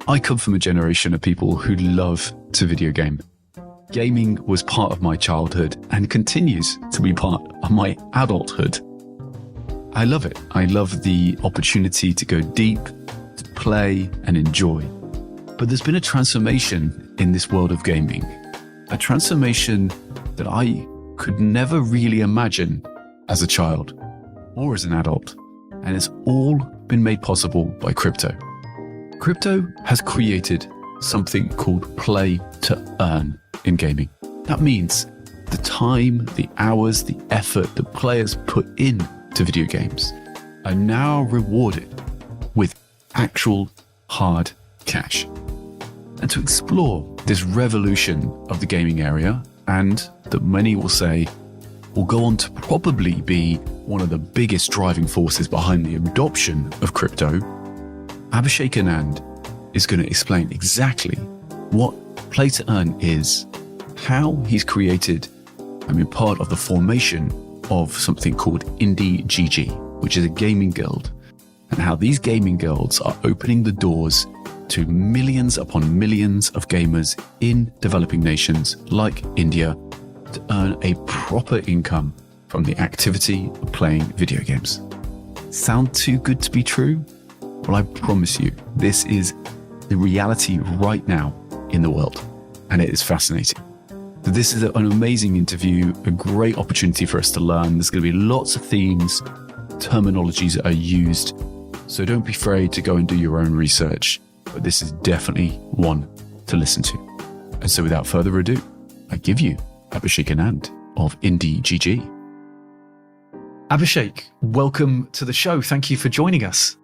I come from a generation of people who love to video game. Gaming was part of my childhood and continues to be part of my adulthood. I love it. I love the opportunity to go deep, to play and enjoy. But there's been a transformation in this world of gaming, a transformation that I could never really imagine as a child or as an adult. And it's all been made possible by crypto. Crypto has created something called play to earn in gaming. That means the time, the hours, the effort that players put in to video games are now rewarded with actual hard cash. And to explore this revolution of the gaming area, and that many will say will go on to probably be one of the biggest driving forces behind the adoption of crypto, Abhishek Anand is going to explain exactly what play to earn is, how he's created and been part of the formation of something called IndiGG, which is a gaming guild, and how these gaming guilds are opening the doors to millions upon millions of gamers in developing nations like India to earn a proper income from the activity of playing video games. Sound too good to be true? Well, I promise you, this is the reality right now in the world, and it is fascinating. So this is an amazing interview, a great opportunity for us to learn. There's going to be lots of themes, terminologies that are used, so don't be afraid to go and do your own research, but this is definitely one to listen to. And so without further ado, I give you Abhishek Anand of IndiGG. Abhishek, welcome to the show. Thank you for joining us.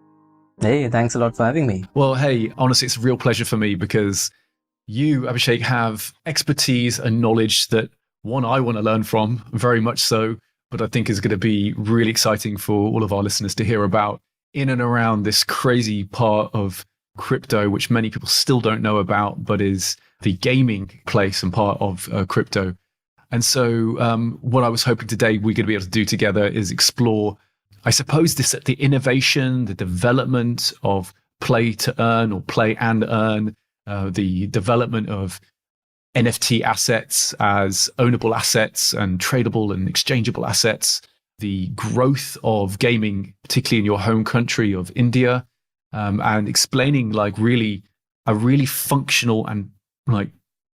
Hey, thanks a lot for having me. Well, hey, honestly, it's a real pleasure for me because you, Abhishek, have expertise and knowledge that, one, I want to learn from, very much so, but I think is going to be really exciting for all of our listeners to hear about in and around this crazy part of crypto, which many people still don't know about, but is the gaming place and part of crypto. And so what I was hoping today we're going to be able to do together is explore, I suppose, the innovation, the development of play to earn or play and earn, the development of NFT assets as ownable assets and tradable and exchangeable assets, the growth of gaming, particularly in your home country of India, and explaining like really a really functional and like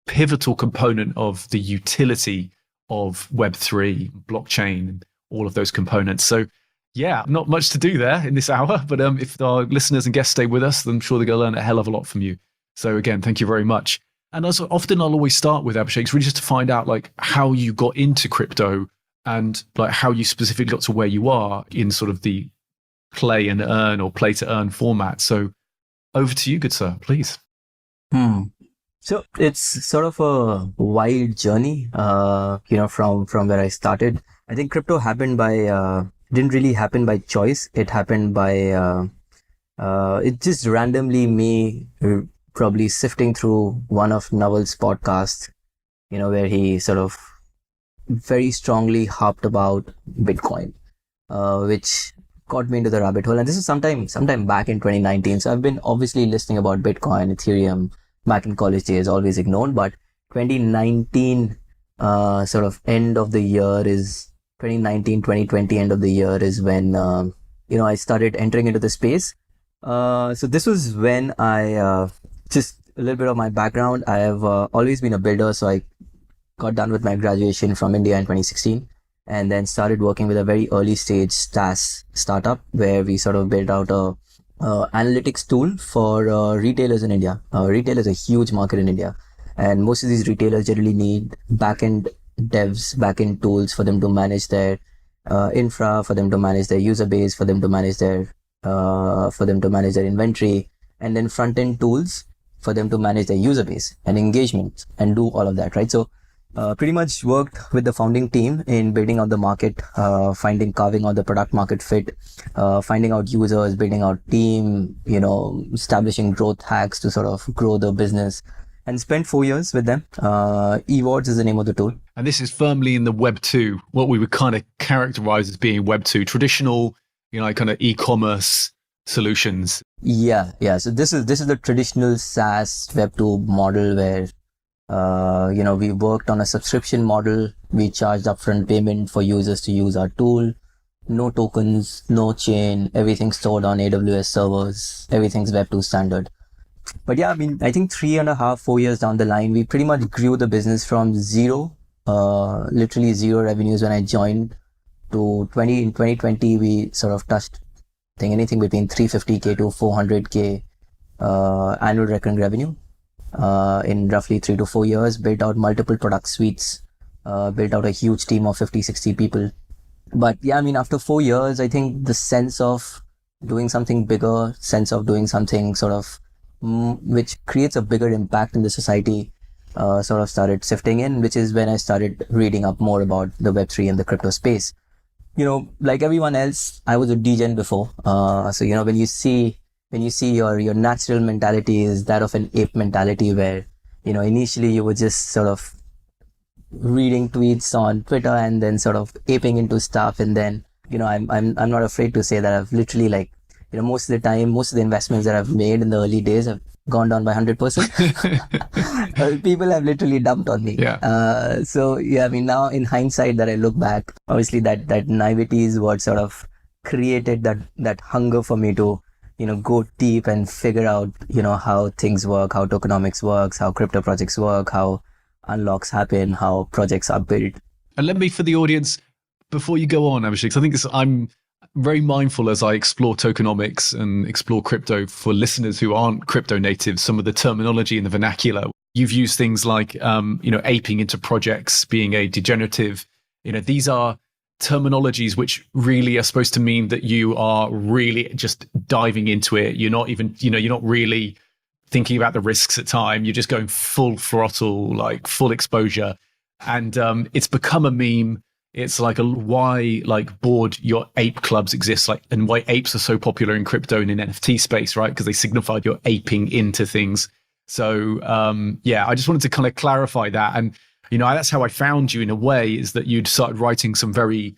pivotal component of the utility of Web3, blockchain, and all of those components. So yeah, not much to do there in this hour, but if our listeners and guests stay with us, then I'm sure they're going to learn a hell of a lot from you. So again, thank you very much. And as often I'll always start with Abhishek, really just to find out like how you got into crypto and like how you specifically got to where you are in sort of the play and earn or play to earn format. So over to you, good sir, please. So it's sort of a wild journey, from where I started. I think crypto happened didn't really happen by choice. It happened by, it just randomly me probably sifting through one of Naval's podcasts, where he sort of very strongly harped about Bitcoin, which got me into the rabbit hole. And this is sometime back in 2019. So I've been obviously listening about Bitcoin, Ethereum, back in college days, always ignored. But 2019, sort of end of the year is 2019, 2020 end of the year is when, I started entering into the space. So this was when I, just a little bit of my background. I have always been a builder. So I got done with my graduation from India in 2016 and then started working with a very early stage SaaS startup where we sort of built out a analytics tool for retailers in India. Retail is a huge market in India, and most of these retailers generally need backend devs, backend tools for them to manage their infra, for them to manage their user base, for them to manage their inventory, and then front end tools for them to manage their user base and engagement and do all of that, right? So pretty much worked with the founding team in building out the market, carving out the product market fit, finding out users, building out team, establishing growth hacks to sort of grow the business, and spent 4 years with them. Ewards is the name of the tool. And this is firmly in the Web 2, what we would kind of characterize as being Web 2, traditional, kind of e-commerce solutions. Yeah. So this is the traditional SaaS Web2 model where we worked on a subscription model. We charged upfront payment for users to use our tool. No tokens, no chain, everything stored on AWS servers. Everything's Web2 standard. But yeah, I mean, I think 3.5, 4 years down the line, we pretty much grew the business from zero, literally zero revenues when I joined, to in 2020, we sort of touched, I think, anything between 350K to 400K annual recurring revenue in roughly 3 to 4 years, built out multiple product suites, built out a huge team of 50, 60 people. But yeah, I mean, after 4 years, I think the sense of doing something bigger, sense of doing something sort of which creates a bigger impact in the society sort of started sifting in, which is when I started reading up more about the Web3 and the crypto space. Like everyone else, I was a degen before. So, when you see your natural mentality is that of an ape mentality where, initially you were just sort of reading tweets on Twitter and then sort of aping into stuff. And then, I'm not afraid to say that I've literally most of the time, most of the investments that I've made in the early days have gone down by 100%. People have literally dumped on me. Yeah. So yeah, I mean, now in hindsight that I look back, obviously that naivety is what sort of created that hunger for me to, go deep and figure out, how things work, how tokenomics works, how crypto projects work, how unlocks happen, how projects are built. And let me, for the audience, before you go on, Abhishek, 'cause I think I'm very mindful as I explore tokenomics and explore crypto for listeners who aren't crypto natives, some of the terminology and the vernacular. You've used things like, aping into projects, being a degenerative. These are terminologies which really are supposed to mean that you are really just diving into it. You're not even, you're not really thinking about the risks at time. You're just going full throttle, like full exposure. And it's become a meme. It's like why board your ape clubs exist, and why apes are so popular in crypto and in NFT space, right? Because they signify you're aping into things. So I just wanted to kind of clarify that. And that's how I found you in a way, is that you'd started writing some very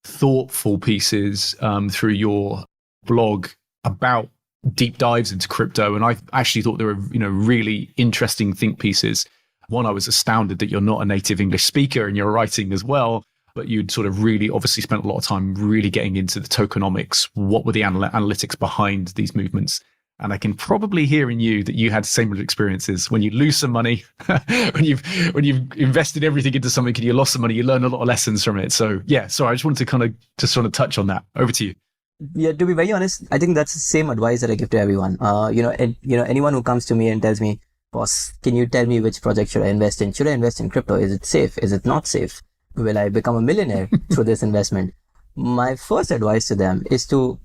thoughtful pieces through your blog about deep dives into crypto. And I actually thought they were really interesting think pieces. One, I was astounded that you're not a native English speaker and you're writing as well. But you'd sort of really obviously spent a lot of time really getting into the tokenomics. What were the analytics behind these movements? And I can probably hear in you that you had similar experiences. When you lose some money, when you've invested everything into something and you lost some money, you learn a lot of lessons from it. So yeah, sorry, I just wanted to kind of just sort of touch on that. Over to you. Yeah, to be very honest, I think that's the same advice that I give to everyone. Anyone who comes to me and tells me, boss, can you tell me which project should I invest in? Should I invest in crypto? Is it safe? Is it not safe? Will I become a millionaire through this investment? My first advice to them is to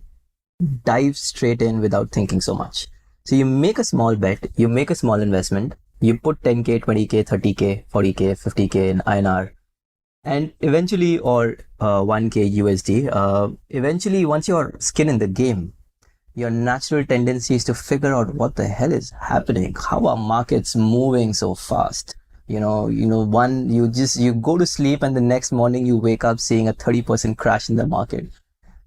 dive straight in without thinking so much. So you make a small bet, you make a small investment, you put 10K, 20K, 30K, 40K, 50K in INR, and eventually, or 1K USD, eventually once you're skin in the game, your natural tendency is to figure out what the hell is happening. How are markets moving so fast? You go to sleep and the next morning you wake up seeing a 30% crash in the market.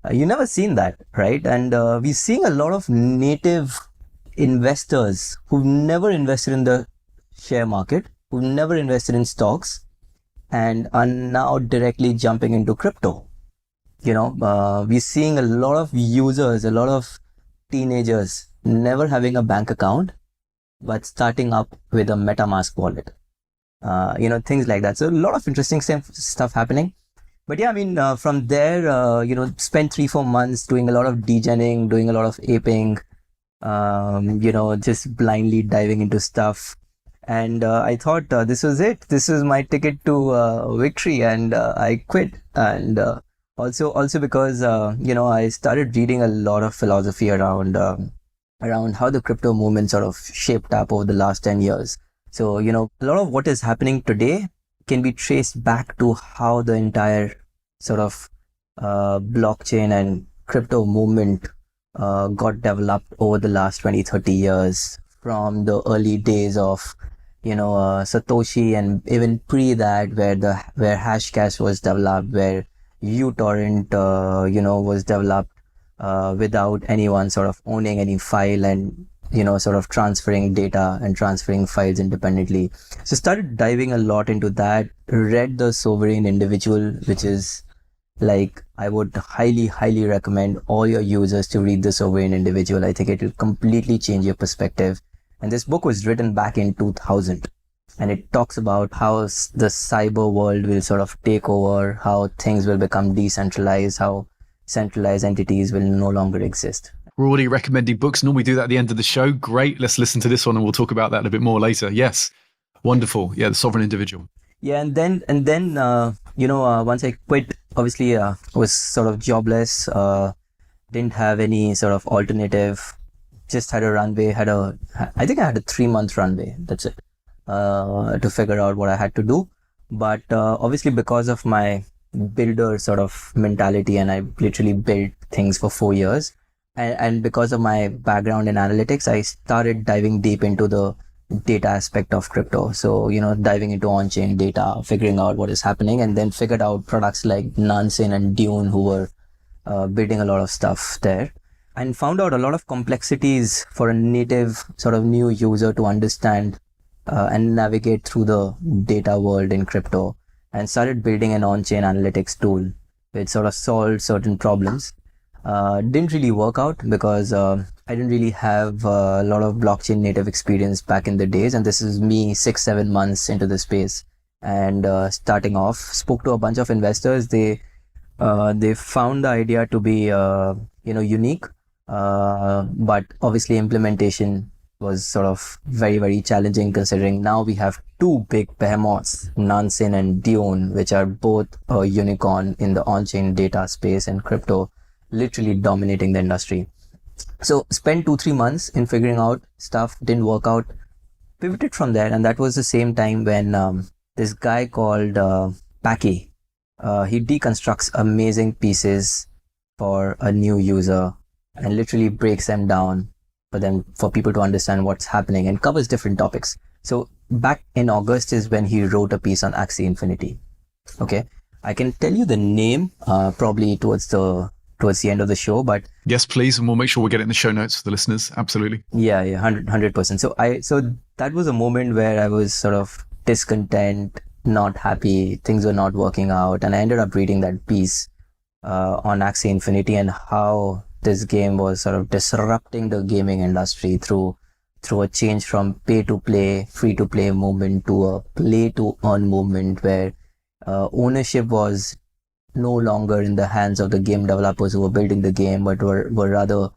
You never seen that, right? And we're seeing a lot of native investors who've never invested in the share market, who've never invested in stocks, and are now directly jumping into crypto. We're seeing a lot of users, a lot of teenagers never having a bank account, but starting up with a MetaMask wallet. Things like that. So a lot of interesting stuff happening. But yeah, I mean, from there, spent 3-4 months doing a lot of degening, doing a lot of aping, just blindly diving into stuff. And I thought this was it. This was my ticket to victory, and I quit. And also because, I started reading a lot of philosophy around how the crypto movement sort of shaped up over the last 10 years. So, a lot of what is happening today can be traced back to how the entire sort of blockchain and crypto movement got developed over the last 20, 30 years, from the early days of, Satoshi, and even pre that, where Hashcash was developed, where uTorrent, was developed, without anyone sort of owning any file and, sort of transferring data and transferring files independently. So started diving a lot into that, read the Sovereign Individual, which is like, I would highly, highly recommend all your users to read the Sovereign Individual. I think it will completely change your perspective. And this book was written back in 2000. And it talks about how the cyber world will sort of take over, how things will become decentralized, how centralized entities will no longer exist. We're already recommending books. Normally do that at the end of the show. Great. Let's listen to this one and we'll talk about that a bit more later. Yes. Wonderful. Yeah. The Sovereign Individual. Yeah. And then, once I quit, obviously, was sort of jobless, didn't have any sort of alternative, just had a runway, I think I had a 3-month runway. That's it, to figure out what I had to do. But, obviously because of my builder sort of mentality, and I literally built things for 4 years. And because of my background in analytics, I started diving deep into the data aspect of crypto. So, diving into on-chain data, figuring out what is happening, and then figured out products like Nansen and Dune, who were building a lot of stuff there, and found out a lot of complexities for a native sort of new user to understand and navigate through the data world in crypto, and started building an on-chain analytics tool which sort of solved certain problems. Didn't really work out because I didn't really have a lot of blockchain native experience back in the days, and this is me 6-7 months into the space and starting off. Spoke to a bunch of investors. They found the idea to be unique, but obviously implementation was sort of very, very challenging, considering now we have 2 big behemoths, Nansen and Dune, which are both a unicorn in the on-chain data space and crypto, literally dominating the industry. So spent 2-3 months in figuring out stuff, didn't work out, pivoted from there. And that was the same time when this guy called Packy, he deconstructs amazing pieces for a new user and literally breaks them down for people to understand what's happening, and covers different topics. So back in August is when he wrote a piece on Axie Infinity. Okay, I can tell you the name probably towards the end of the show, but yes, please, and we'll make sure we get it in the show notes for the listeners. Absolutely. Yeah, 100%. So that was a moment where I was sort of discontent, not happy, things were not working out, and I ended up reading that piece on Axie Infinity and how this game was sort of disrupting the gaming industry through a change from pay to play, free to play movement to a play to earn movement, where ownership was no longer in the hands of the game developers who were building the game, but were rather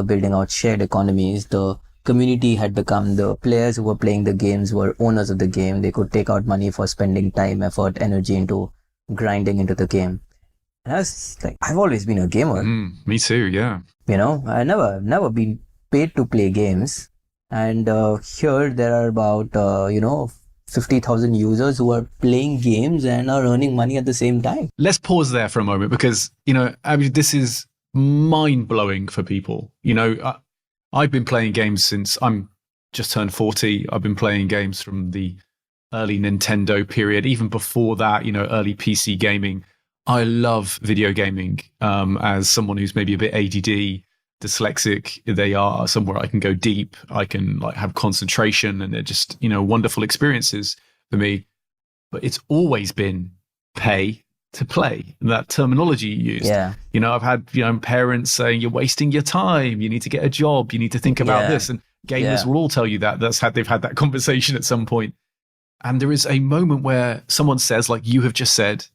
building out shared economies. The community had become the players who were playing the games were owners of the game. They could take out money for spending time, effort, energy into grinding into the game. And I was like, I've always been a gamer. Me too, yeah. I never been paid to play games. And here there are about 50,000 users who are playing games and are earning money at the same time. Let's pause there for a moment because, this is mind-blowing for people. I've been playing games since I'm just turned 40. I've been playing games from the early Nintendo period, even before that, early PC gaming. I love video gaming as someone who's maybe a bit ADD, dyslexic. They are somewhere I can go deep. I can have concentration, and they're just, wonderful experiences for me. But it's always been pay to play, that terminology you used. Yeah. I've had, parents saying you're wasting your time. You need to get a job. You need to think about this. And gamers will all tell you that. They've had that conversation at some point. And there is a moment where someone says, like you have just said,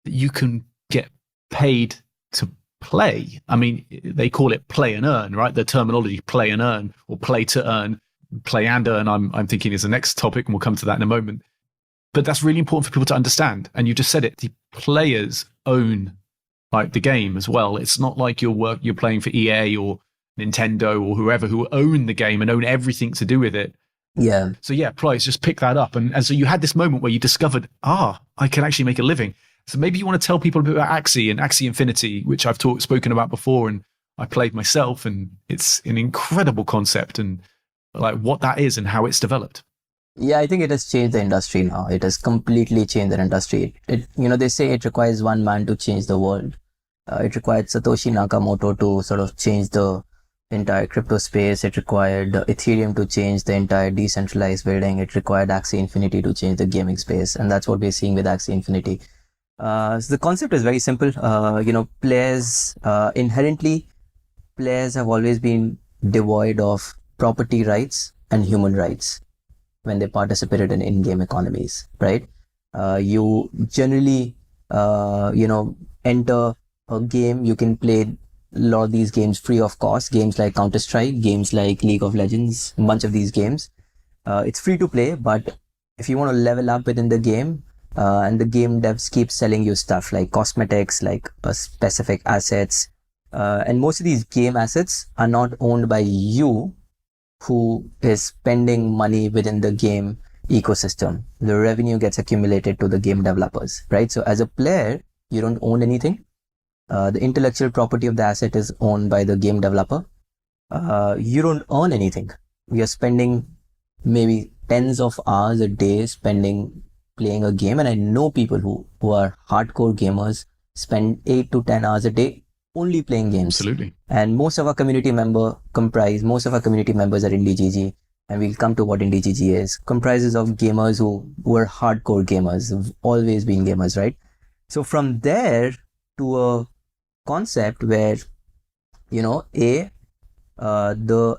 that you can get paid to play. I mean, they call it play and earn, right? The terminology play and earn, or play to earn, play and earn. I'm thinking is the next topic, and we'll come to that in a moment. But that's really important for people to understand. And you just said it, the players own the game as well. It's not like you're playing for EA or Nintendo or whoever who own the game and own everything to do with it. Yeah. So players just pick that up. And so you had this moment where you discovered, I can actually make a living. So maybe you want to tell people a bit about Axie and Axie Infinity, which I've spoken about before, and I played myself, and it's an incredible concept, and what that is and how it's developed. Yeah, I think it has changed the industry now. It has completely changed the industry. They say it requires one man to change the world. It required Satoshi Nakamoto to sort of change the entire crypto space. It required Ethereum to change the entire decentralized building. It required Axie Infinity to change the gaming space. And that's what we're seeing with Axie Infinity. So the concept is very simple. Players, inherently, players have always been devoid of property rights and human rights when they participated in in-game economies, right? You generally, enter a game. You can play a lot of these games free of cost. Games like Counter-Strike, games like League of Legends, a bunch of these games. It's free to play, but if you want to level up within the game, and the game devs keep selling you stuff like cosmetics, like specific assets, and most of these game assets are not owned by you, who is spending money within the game ecosystem. The revenue gets accumulated to the game developers, right? So as a player, you don't own anything. The intellectual property of the asset is owned by the game developer. You don't earn anything. You're spending maybe tens of hours a day playing a game. And I know people who are hardcore gamers spend 8 to 10 hours a day only playing games. Absolutely. And most of our community members are IndiGG. And we'll come to what IndiGG is. Comprises of gamers who are hardcore gamers, who've always been gamers, right? So from there to a concept where, the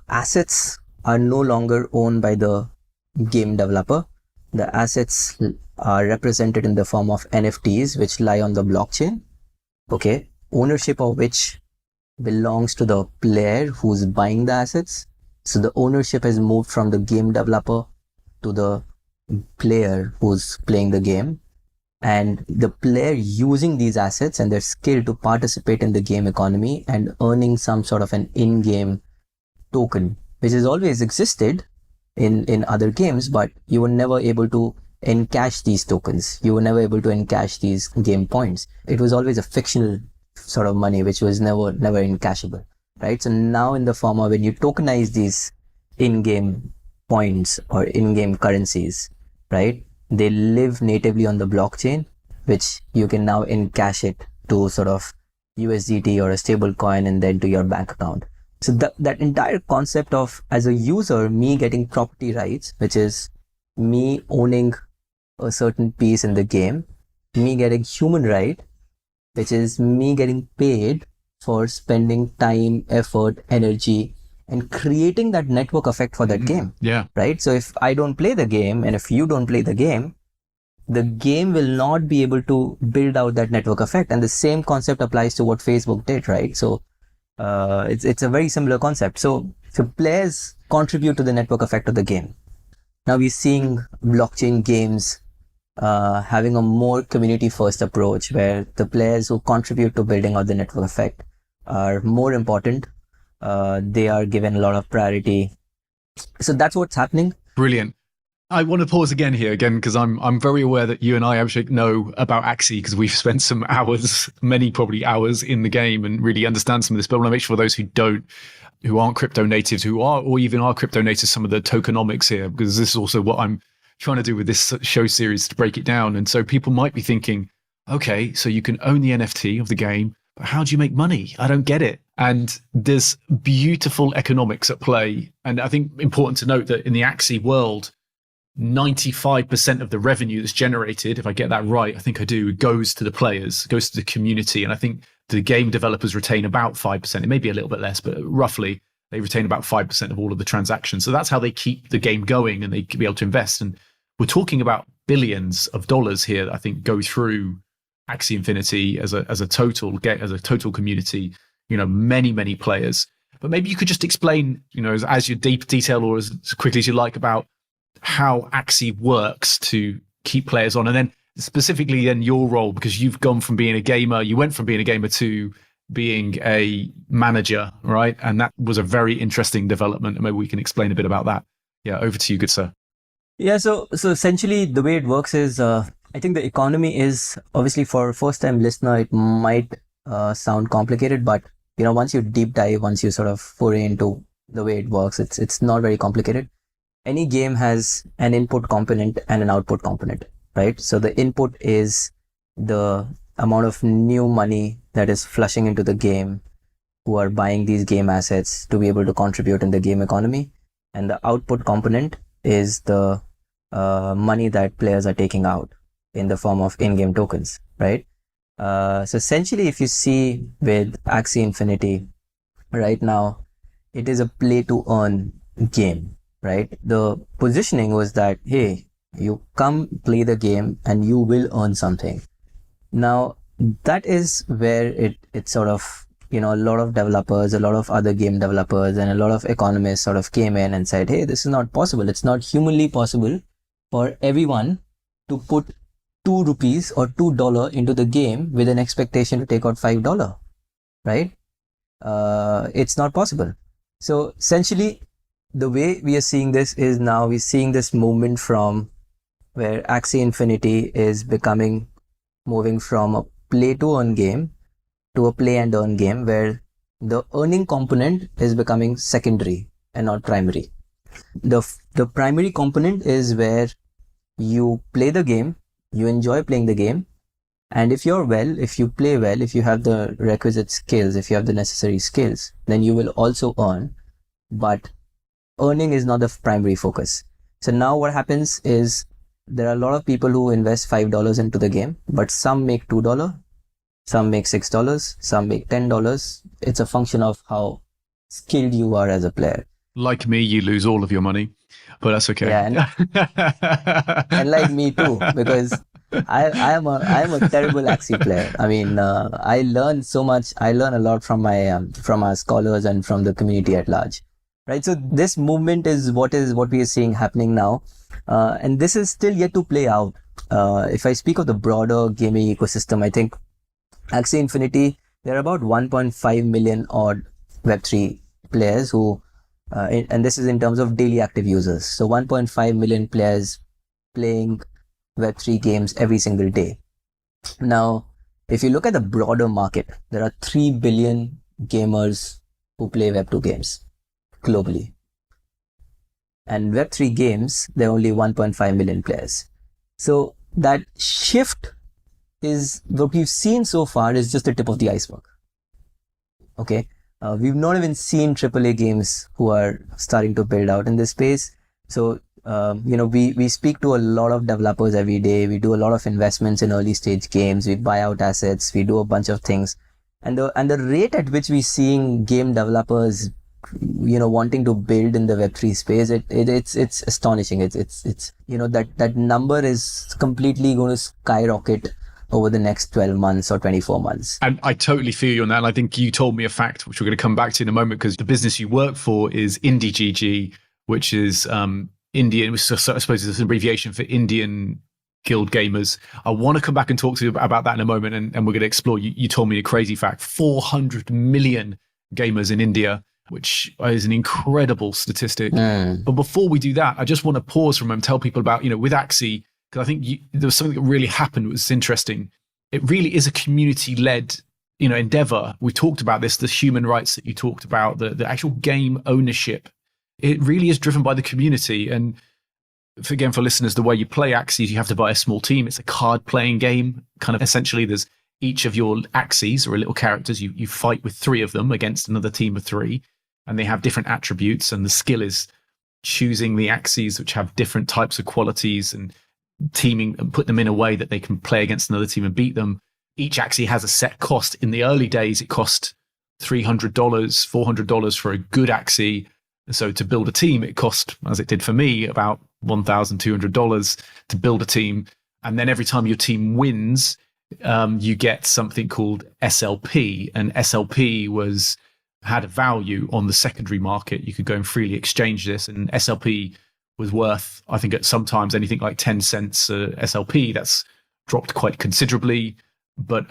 assets are no longer owned by the game developer. The assets are represented in the form of NFTs, which lie on the blockchain. Okay. Ownership of which belongs to the player who's buying the assets. So the ownership has moved from the game developer to the player who's playing the game. And the player using these assets and their skill to participate in the game economy and earning some sort of an in-game token, which has always existed in other games, but you were never able to encash these tokens. You were never able to encash these game points. It was always a fictional sort of money, which was never encashable, right? So now in the form of when you tokenize these in-game points or in-game currencies, right? They live natively on the blockchain, which you can now encash it to sort of USDT or a stable coin and then to your bank account. So that entire concept of, as a user, me getting property rights, which is me owning a certain piece in the game, me getting human right, which is me getting paid for spending time, effort, energy, and creating that network effect for that game. Yeah. Right? So if I don't play the game and if you don't play the game will not be able to build out that network effect. And the same concept applies to what Facebook did, right? So it's a very similar concept. So players contribute to the network effect of the game. Now we're seeing blockchain games having a more community first approach, where the players who contribute to building out the network effect are more important. They are given a lot of priority. So that's what's happening. Brilliant. I want to pause again because I'm very aware that you and I, Abhishek, know about Axie because we've spent some hours, many probably hours in the game and really understand some of this. But I want to make sure for those who aren't crypto natives, or even are crypto natives, some of the tokenomics here, because this is also what I'm trying to do with this show series, to break it down. And so people might be thinking, okay, so you can own the NFT of the game, but how do you make money? I don't get it. And there's beautiful economics at play. And I think important to note that in the Axie world, 95% of the revenue that's generated, if I get that right, I think I do, goes to the players, goes to the community. And I think the game developers retain about 5%. It may be a little bit less, but roughly they retain about 5% of all of the transactions. So that's how they keep the game going and they can be able to invest. And we're talking about billions of dollars here that I think go through Axie Infinity as a total community, many players. But maybe you could just explain, as you detail or as quickly as you like, about how Axie works to keep players on, and then specifically then your role, because you've gone from being a gamer, you went from being a gamer to being a manager, right? And that was a very interesting development. And maybe we can explain a bit about that. Yeah, over to you, good sir. Yeah, so essentially the way it works is, I think the economy is, obviously for a first time listener, it might sound complicated, but once you deep dive, once you sort of foray into the way it works, it's not very complicated. Any game has an input component and an output component, right? So the input is the amount of new money that is flushing into the game, who are buying these game assets to be able to contribute in the game economy. And the output component is the money that players are taking out in the form of in-game tokens, right? So essentially, if you see with Axie Infinity right now, it is a play to earn game, right? The positioning was that, hey, you come play the game and you will earn something. Now, that is where it sort of, a lot of developers, a lot of other game developers, and a lot of economists sort of came in and said, hey, this is not possible. It's not humanly possible for everyone to put 2 rupees or $2 into the game with an expectation to take out $5, right? It's not possible. So essentially, the way we are seeing this is now we're seeing this movement from where Axie Infinity is moving from a play to earn game to a play and earn game, where the earning component is becoming secondary and not primary. The primary component is where you play the game, you enjoy playing the game, and if you play well, if you have the requisite skills, if you have the necessary skills, then you will also earn, but earning is not the primary focus. So now what happens is there are a lot of people who invest $5 into the game, but some make $2, some make $6, some make $10. It's a function of how skilled you are as a player. Like me, you lose all of your money, but that's okay. Yeah, and like me too, because I am a terrible Axie player. I mean, I learn so much. I learn a lot from our scholars and from the community at large, right? So this movement is what we are seeing happening now, and this is still yet to play out. If I speak of the broader gaming ecosystem, I think Axie Infinity, there are about 1.5 million odd Web3 players who, and this is in terms of daily active users. So 1.5 million players playing Web3 games every single day. Now, if you look at the broader market, there are 3 billion gamers who play Web2 games globally. And Web3 games, there are only 1.5 million players. So that shift is what we've seen so far is just the tip of the iceberg. Okay. We've not even seen AAA games who are starting to build out in this space. So, we speak to a lot of developers every day. We do a lot of investments in early stage games. We buy out assets. We do a bunch of things. And the rate at which we're seeing game developers, wanting to build in the Web3 space, it's astonishing. It's that number is completely going to skyrocket over the next 12 months or 24 months. And I totally feel you on that. And I think you told me a fact, which we're going to come back to in a moment, because the business you work for is IndiGG, which is Indian, which I suppose is an abbreviation for Indian Guild Gamers. I want to come back and talk to you about that in a moment, and we're going to explore. You told me a crazy fact, 400 million gamers in India, which is an incredible statistic. But before we do that, I just want to pause for a moment and tell people about, with Axie, because I think there was something that really happened that was interesting. It really is a community-led, endeavor. We talked about this, the human rights that you talked about, the actual game ownership. It really is driven by the community. And again, for listeners, the way you play Axies, you have to buy a small team. It's a card-playing game. Kind of essentially, there's each of your Axies or little characters. You fight with 3 of them against another team of 3, and they have different attributes. And the skill is choosing the Axies which have different types of qualities and teaming and put them in a way that they can play against another team and beat them. Each Axie has a set cost. In the early days, it cost $300, $400 for a good Axie. So to build a team, it cost, as it did for me, about $1,200 to build a team. And then every time your team wins, you get something called SLP. And SLP had a value on the secondary market. You could go and freely exchange this. And SLP was worth, I think at sometimes anything like 10 cents SLP. That's dropped quite considerably. But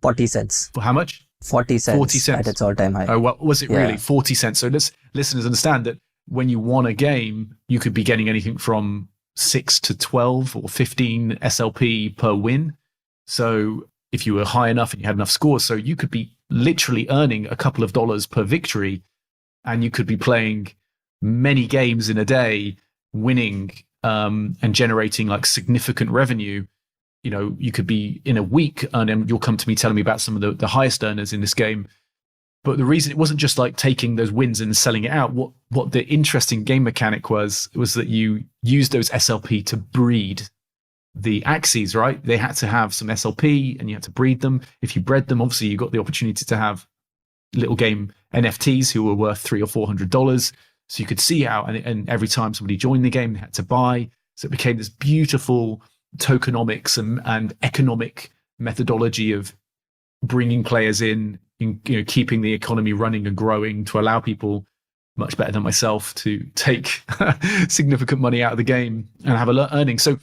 40 cents. How much? 40 cents. 40 cents at its all-time high. Oh, well, was it really 40 cents? So listeners understand that when you won a game, you could be getting anything from 6 to 12 or 15 SLP per win. So if you were high enough and you had enough scores, so you could be literally earning a couple of dollars per victory, and you could be playing many games in a day, winning and generating like significant revenue. you could be in a week and you'll come to me telling me about some of the highest earners in this game. But the reason it wasn't just like taking those wins and selling it out. What the interesting game mechanic was that you used those SLP to breed the axes, right? They had to have some SLP and you had to breed them. If you bred them, obviously you got the opportunity to have little game NFTs who were worth $300 or $400. So you could see out, and every time somebody joined the game, they had to buy. So it became this beautiful tokenomics and economic methodology of bringing players in, keeping the economy running and growing to allow people much better than myself to take significant money out of the game and have a earning. So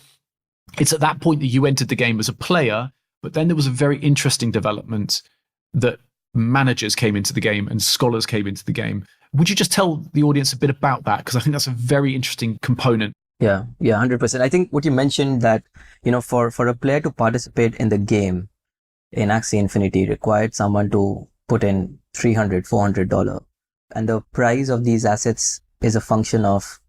it's at that point that you entered the game as a player, but then there was a very interesting development that managers came into the game and scholars came into the game. Would you just tell the audience a bit about that? Because I think that's a very interesting component. Yeah, 100%. I think what you mentioned that, for a player to participate in the game in Axie Infinity required someone to put in $300, $400. And the price of these assets is a function of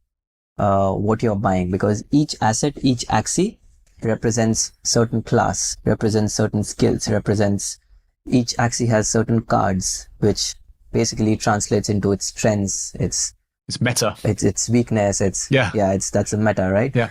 what you're buying, because each asset, each Axie represents certain class, represents certain skills, each Axie has certain cards, which basically translates into its strengths, its meta, its weakness, that's a meta, right? Yeah.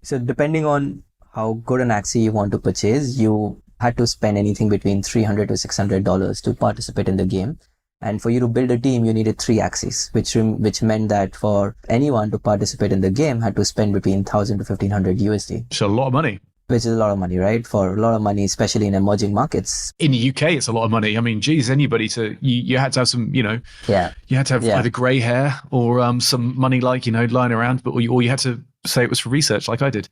So depending on how good an Axie you want to purchase, you had to spend anything between $300 to $600 to participate in the game. And for you to build a team, you needed 3 Axies, which meant that for anyone to participate in the game had to spend between $1,000 to $1,500 USD. It's a lot of money. Which is a lot of money, right? For a lot of money, especially in emerging markets. In the UK, it's a lot of money. I mean, geez, anybody you had to have some, you had to have either grey hair or some money lying around, or you had to say it was for research like I did.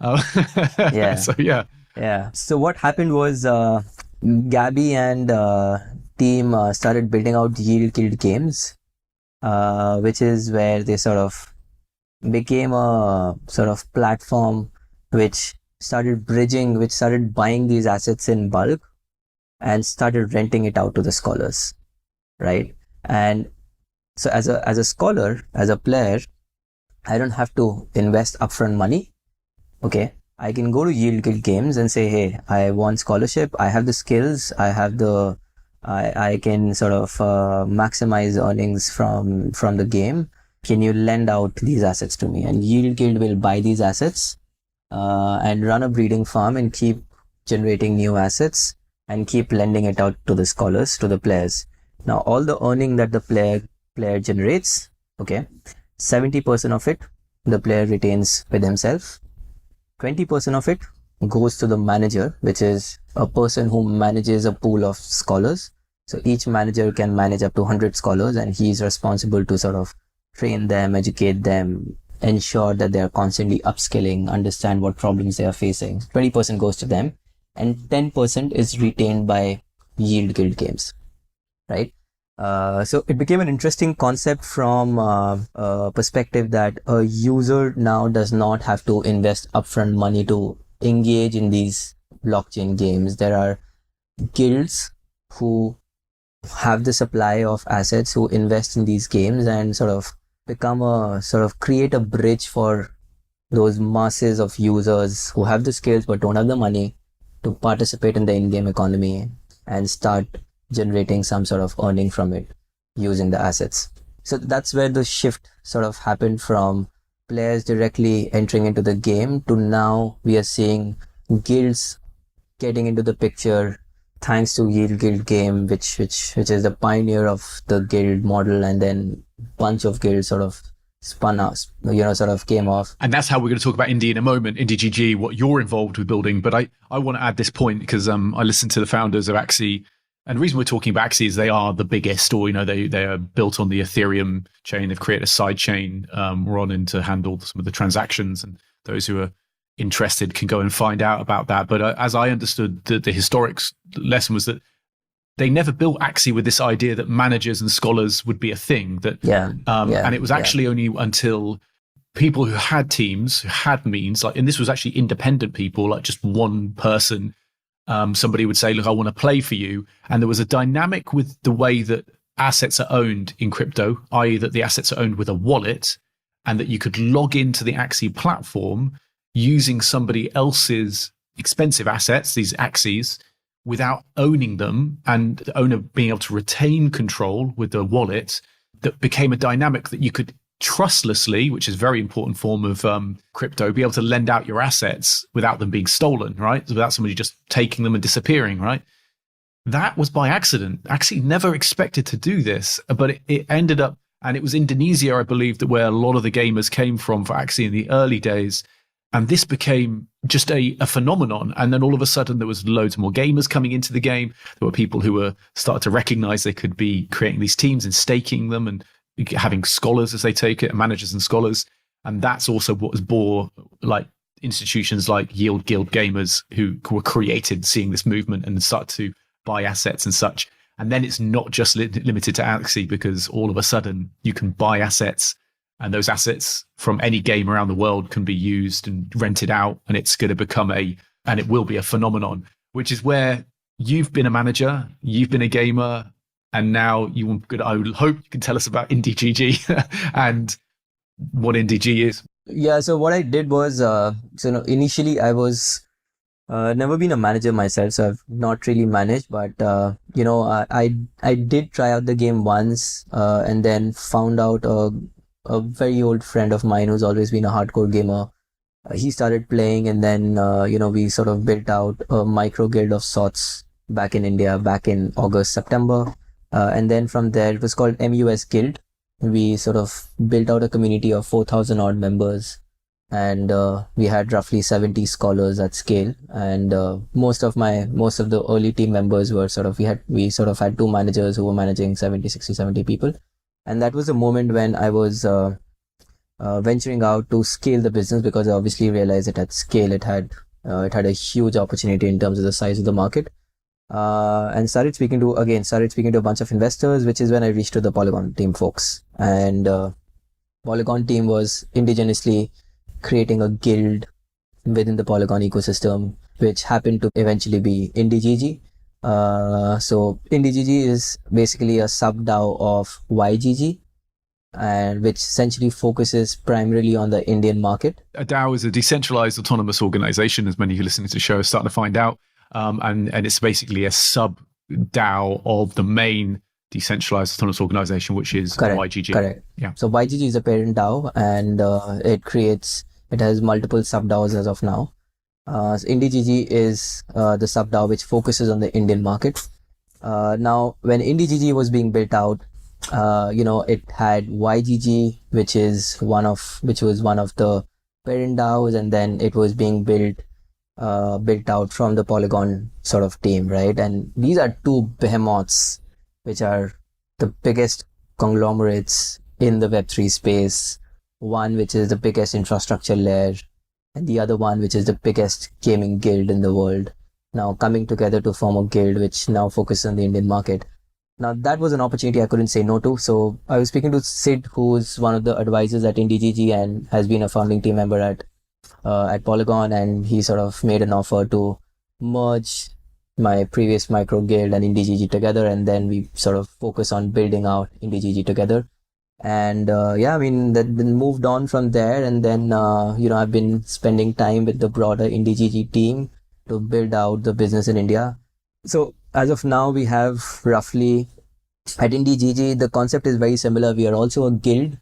So, yeah. Yeah. So what happened was Gabby and team started building out Yield Guild games, which is where they sort of became a sort of platform which started buying these assets in bulk and started renting it out to the scholars, right? And so as a scholar, as a player, I don't have to invest upfront money. Okay, I can go to Yield Guild Games and say, hey, I want scholarship, I have the skills, I can sort of maximize earnings from the game. Can you lend out these assets to me? And Yield Guild will buy these assets and run a breeding farm and keep generating new assets and keep lending it out to the scholars, to the players. Now, all the earning that the player generates, okay, 70% of it the player retains with himself. 20% of it goes to the manager, which is a person who manages a pool of scholars. So each manager can manage up to 100 scholars, and he's responsible to sort of train them, educate them, ensure that they're constantly upskilling, understand what problems they are facing. 20% goes to them, and 10% is retained by Yield Guild Games, right? So it became an interesting concept from a perspective that a user now does not have to invest upfront money to engage in these blockchain games. There are guilds who have the supply of assets, who invest in these games and sort of create a bridge for those masses of users who have the skills but don't have the money to participate in the in-game economy and start generating some sort of earning from it using the assets. So that's where the shift sort of happened from players directly entering into the game to now we are seeing guilds getting into the picture thanks to Yield Guild Game, which is the pioneer of the guild model, and then bunch of guilds sort of spun out, sort of came off. And that's how we're going to talk about Indie in a moment, IndiGG, what you're involved with building. But I want to add this point because I listened to the founders of Axie. And the reason we're talking about Axie is they are the biggest, or, they are built on the Ethereum chain. They've created a side chain running to handle some of the transactions, and those who are interested can go and find out about that. But as I understood, the historic lesson was that they never built Axie with this idea that managers and scholars would be a thing. And it was actually only until people who had teams, who had means, and this was actually independent people, like just one person, somebody would say, look, I want to play for you. And there was a dynamic with the way that assets are owned in crypto, i.e. that the assets are owned with a wallet, and that you could log into the Axie platform using somebody else's expensive assets, these axes, without owning them, and the owner being able to retain control with the wallet, that became a dynamic that you could trustlessly, which is a very important form of crypto, be able to lend out your assets without them being stolen, right? Without somebody just taking them and disappearing, right? That was by accident. Actually never expected to do this, but it ended up, and it was Indonesia, I believe, that where a lot of the gamers came from for Axie in the early days. And this became just a phenomenon. And then all of a sudden there was loads more gamers coming into the game. There were people who were started to recognize they could be creating these teams and staking them and having scholars, as they take it, managers and scholars. And that's also what was bore like institutions like Yield Guild Gamers, who were created seeing this movement and start to buy assets and such. And then it's not just limited to Axie, because all of a sudden you can buy assets, and those assets from any game around the world can be used and rented out. And it's going to become and it will be a phenomenon, which is where you've been a manager, you've been a gamer, and now I hope you can tell us about IndiGG and what IndiGG is. Yeah, so what I did was, initially I was never been a manager myself, so I've not really managed, but I did try out the game once, and then found out a very old friend of mine who's always been a hardcore gamer. He started playing, and then we sort of built out a micro guild of sorts back in India back in August, September, and then from there it was called MUS Guild. We sort of built out a community of 4,000 odd members, and we had roughly 70 scholars at scale. And most of the early team members were we sort of had two managers who were managing 70 people. And that was the moment when I was venturing out to scale the business, because I obviously realized that at scale it had a huge opportunity in terms of the size of the market. And started speaking to a bunch of investors, which is when I reached to the Polygon team folks. And Polygon team was indigenously creating a guild within the Polygon ecosystem, which happened to eventually be IndiGG. So IndiGG is basically a sub-DAO of YGG, and which essentially focuses primarily on the Indian market. A DAO is a decentralized autonomous organization, as many who listen to the show are starting to find out. And it's basically a sub-DAO of the main decentralized autonomous organization, which is YGG. Correct. Yeah. So YGG is a parent DAO, and it has multiple sub-DAOs as of now. So IndiGG is the sub-DAO which focuses on the Indian market. Now, when IndiGG was being built out, it had YGG, which was one of the parent DAOs, and then it was being built out from the Polygon sort of team, right? And these are two behemoths, which are the biggest conglomerates in the Web3 space. One which is the biggest infrastructure layer, and the other one which is the biggest gaming guild in the world, now coming together to form a guild which now focuses on the Indian market. Now that was an opportunity I couldn't say no to. So I was speaking to Sid, who's one of the advisors at IndiGG and has been a founding team member at Polygon, and he sort of made an offer to merge my previous micro guild and IndiGG together, and then we sort of focus on building out IndiGG together. And then moved on from there, and then I've been spending time with the broader IndiGG team to build out the business in India. So as of now, we have roughly, at IndiGG, the concept is very similar. We are also a guild,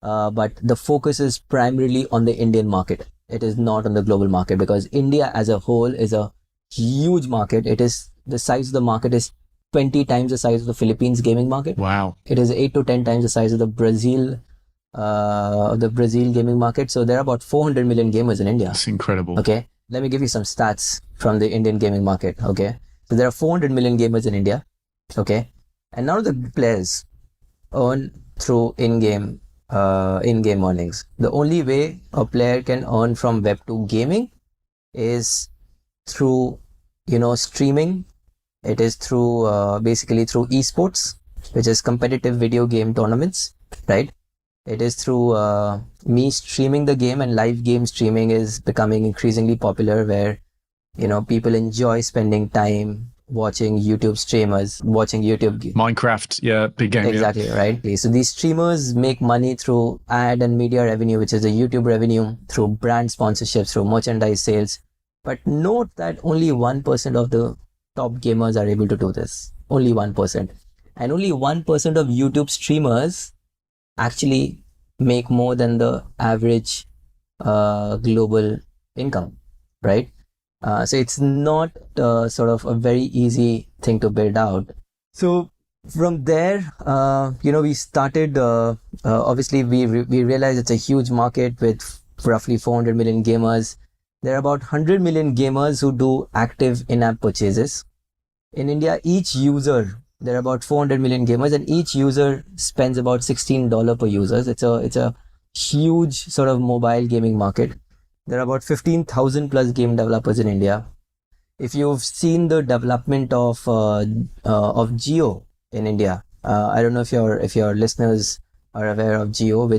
but the focus is primarily on the Indian market. It is not on the global market, because India as a whole is a huge market. The size of the market is 20 times the size of the Philippines gaming market. Wow. It is 8 to 10 times the size of the Brazil gaming market. So there are about 400 million gamers in India. That's incredible. Okay. Let me give you some stats from the Indian gaming market. Okay. So there are 400 million gamers in India. Okay. And none of the players earn through in-game earnings. The only way a player can earn from Web2 gaming is through, streaming. It is basically through esports, which is competitive video game tournaments, right? It is through me streaming the game, and live game streaming is becoming increasingly popular, where, people enjoy spending time watching YouTube streamers, watching YouTube. Minecraft, yeah, big game. Exactly, yeah. Right? So these streamers make money through ad and media revenue, which is the YouTube revenue, through brand sponsorships, through merchandise sales. But note that only 1% of the top gamers are able to do this. Only 1%. And only 1% of YouTube streamers actually make more than the average global income, right? So it's not sort of a very easy thing to build out. So from there, we started, obviously we realized it's a huge market with roughly 400 million gamers. There are about 100 million gamers who do active in-app purchases. In India, there are about 400 million gamers, and each user spends about $16 per user. It's a huge sort of mobile gaming market. There are about 15,000 plus game developers in India. If you've seen the development of Geo in India, I don't know if your listeners are aware of Geo,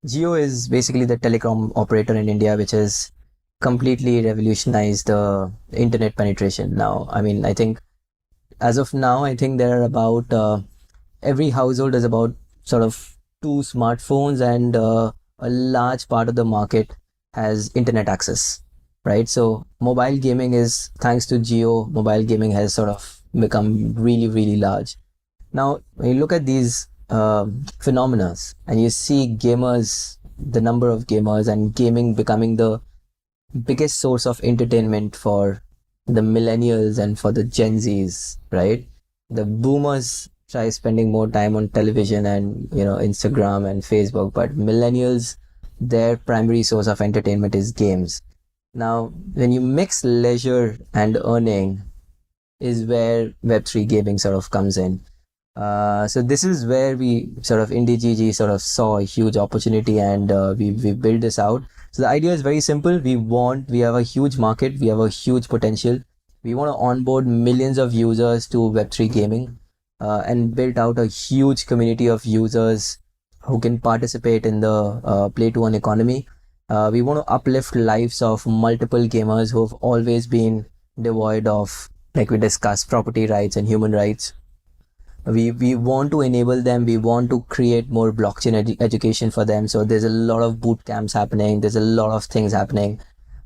Geo is basically the telecom operator in India, which has completely revolutionized the internet penetration now. I mean, I think as of now, I think there are about every household has about sort of 2 smartphones, and a large part of the market has internet access, right? So mobile gaming is, thanks to Geo, mobile gaming has sort of become really, really large. Now, when you look at these phenomena and you see gamers, the number of gamers and gaming becoming the biggest source of entertainment for the millennials and for the Gen Zs, right? The boomers try spending more time on television and, Instagram and Facebook, but millennials, their primary source of entertainment is games. Now, when you mix leisure and earning is where Web3 gaming sort of comes in. So this is where we sort of IndiGG sort of saw a huge opportunity, and we built this out. So the idea is very simple. We have a huge market. We have a huge potential. We want to onboard millions of users to Web3 gaming and build out a huge community of users who can participate in the play to earn economy. We want to uplift lives of multiple gamers who have always been devoid of, like we discussed, property rights and human rights. We want to enable them. We want to create more blockchain education for them. So there's a lot of boot camps happening. There's a lot of things happening.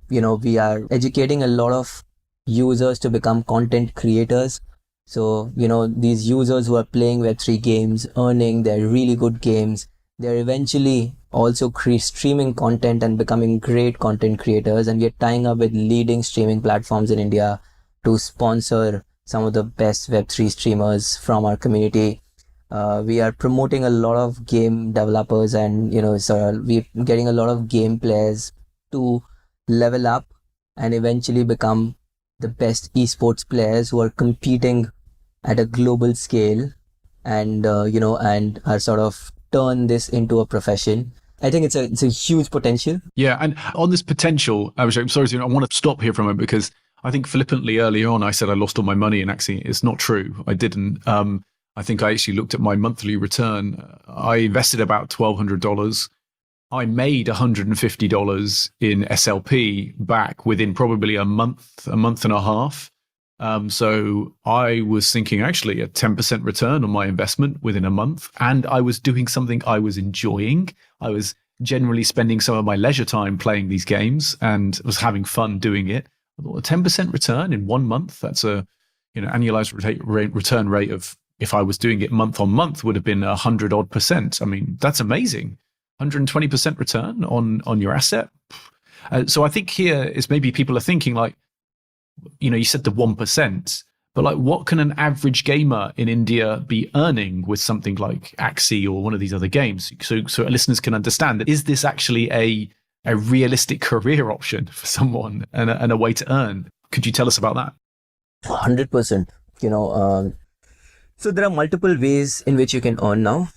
We are educating a lot of users to become content creators. So, these users who are playing Web3 games, earning their really good games, they're eventually also streaming content and becoming great content creators. And we're tying up with leading streaming platforms in India to sponsor some of the best Web3 streamers from our community. We are promoting a lot of game developers, and, we're getting a lot of game players to level up and eventually become the best esports players who are competing at a global scale, and and are sort of turn this into a profession. I think it's a huge potential. Yeah, and on this potential, Abhishek, I'm sorry, I want to stop here for a moment, because I think flippantly earlier on I said I lost all my money, and actually it's not true. I didn't. I think I actually looked at my monthly return. I invested about $1,200. I made $150 in SLP back within probably a month and a half. So I was thinking actually a 10% return on my investment within a month, and I was doing something I was enjoying. I was generally spending some of my leisure time playing these games and was having fun doing it. I thought a 10% return in 1 month, that's a annualized return rate of, if I was doing it month on month, would have been 100 odd percent. I mean, that's amazing. 120% return on your asset. So I think here is maybe people are thinking like, you said the 1%, but like, what can an average gamer in India be earning with something like Axie or one of these other games? So listeners can understand that, is this actually a realistic career option for someone and a way to earn? Could you tell us about that? 100%. So there are multiple ways in which you can earn now.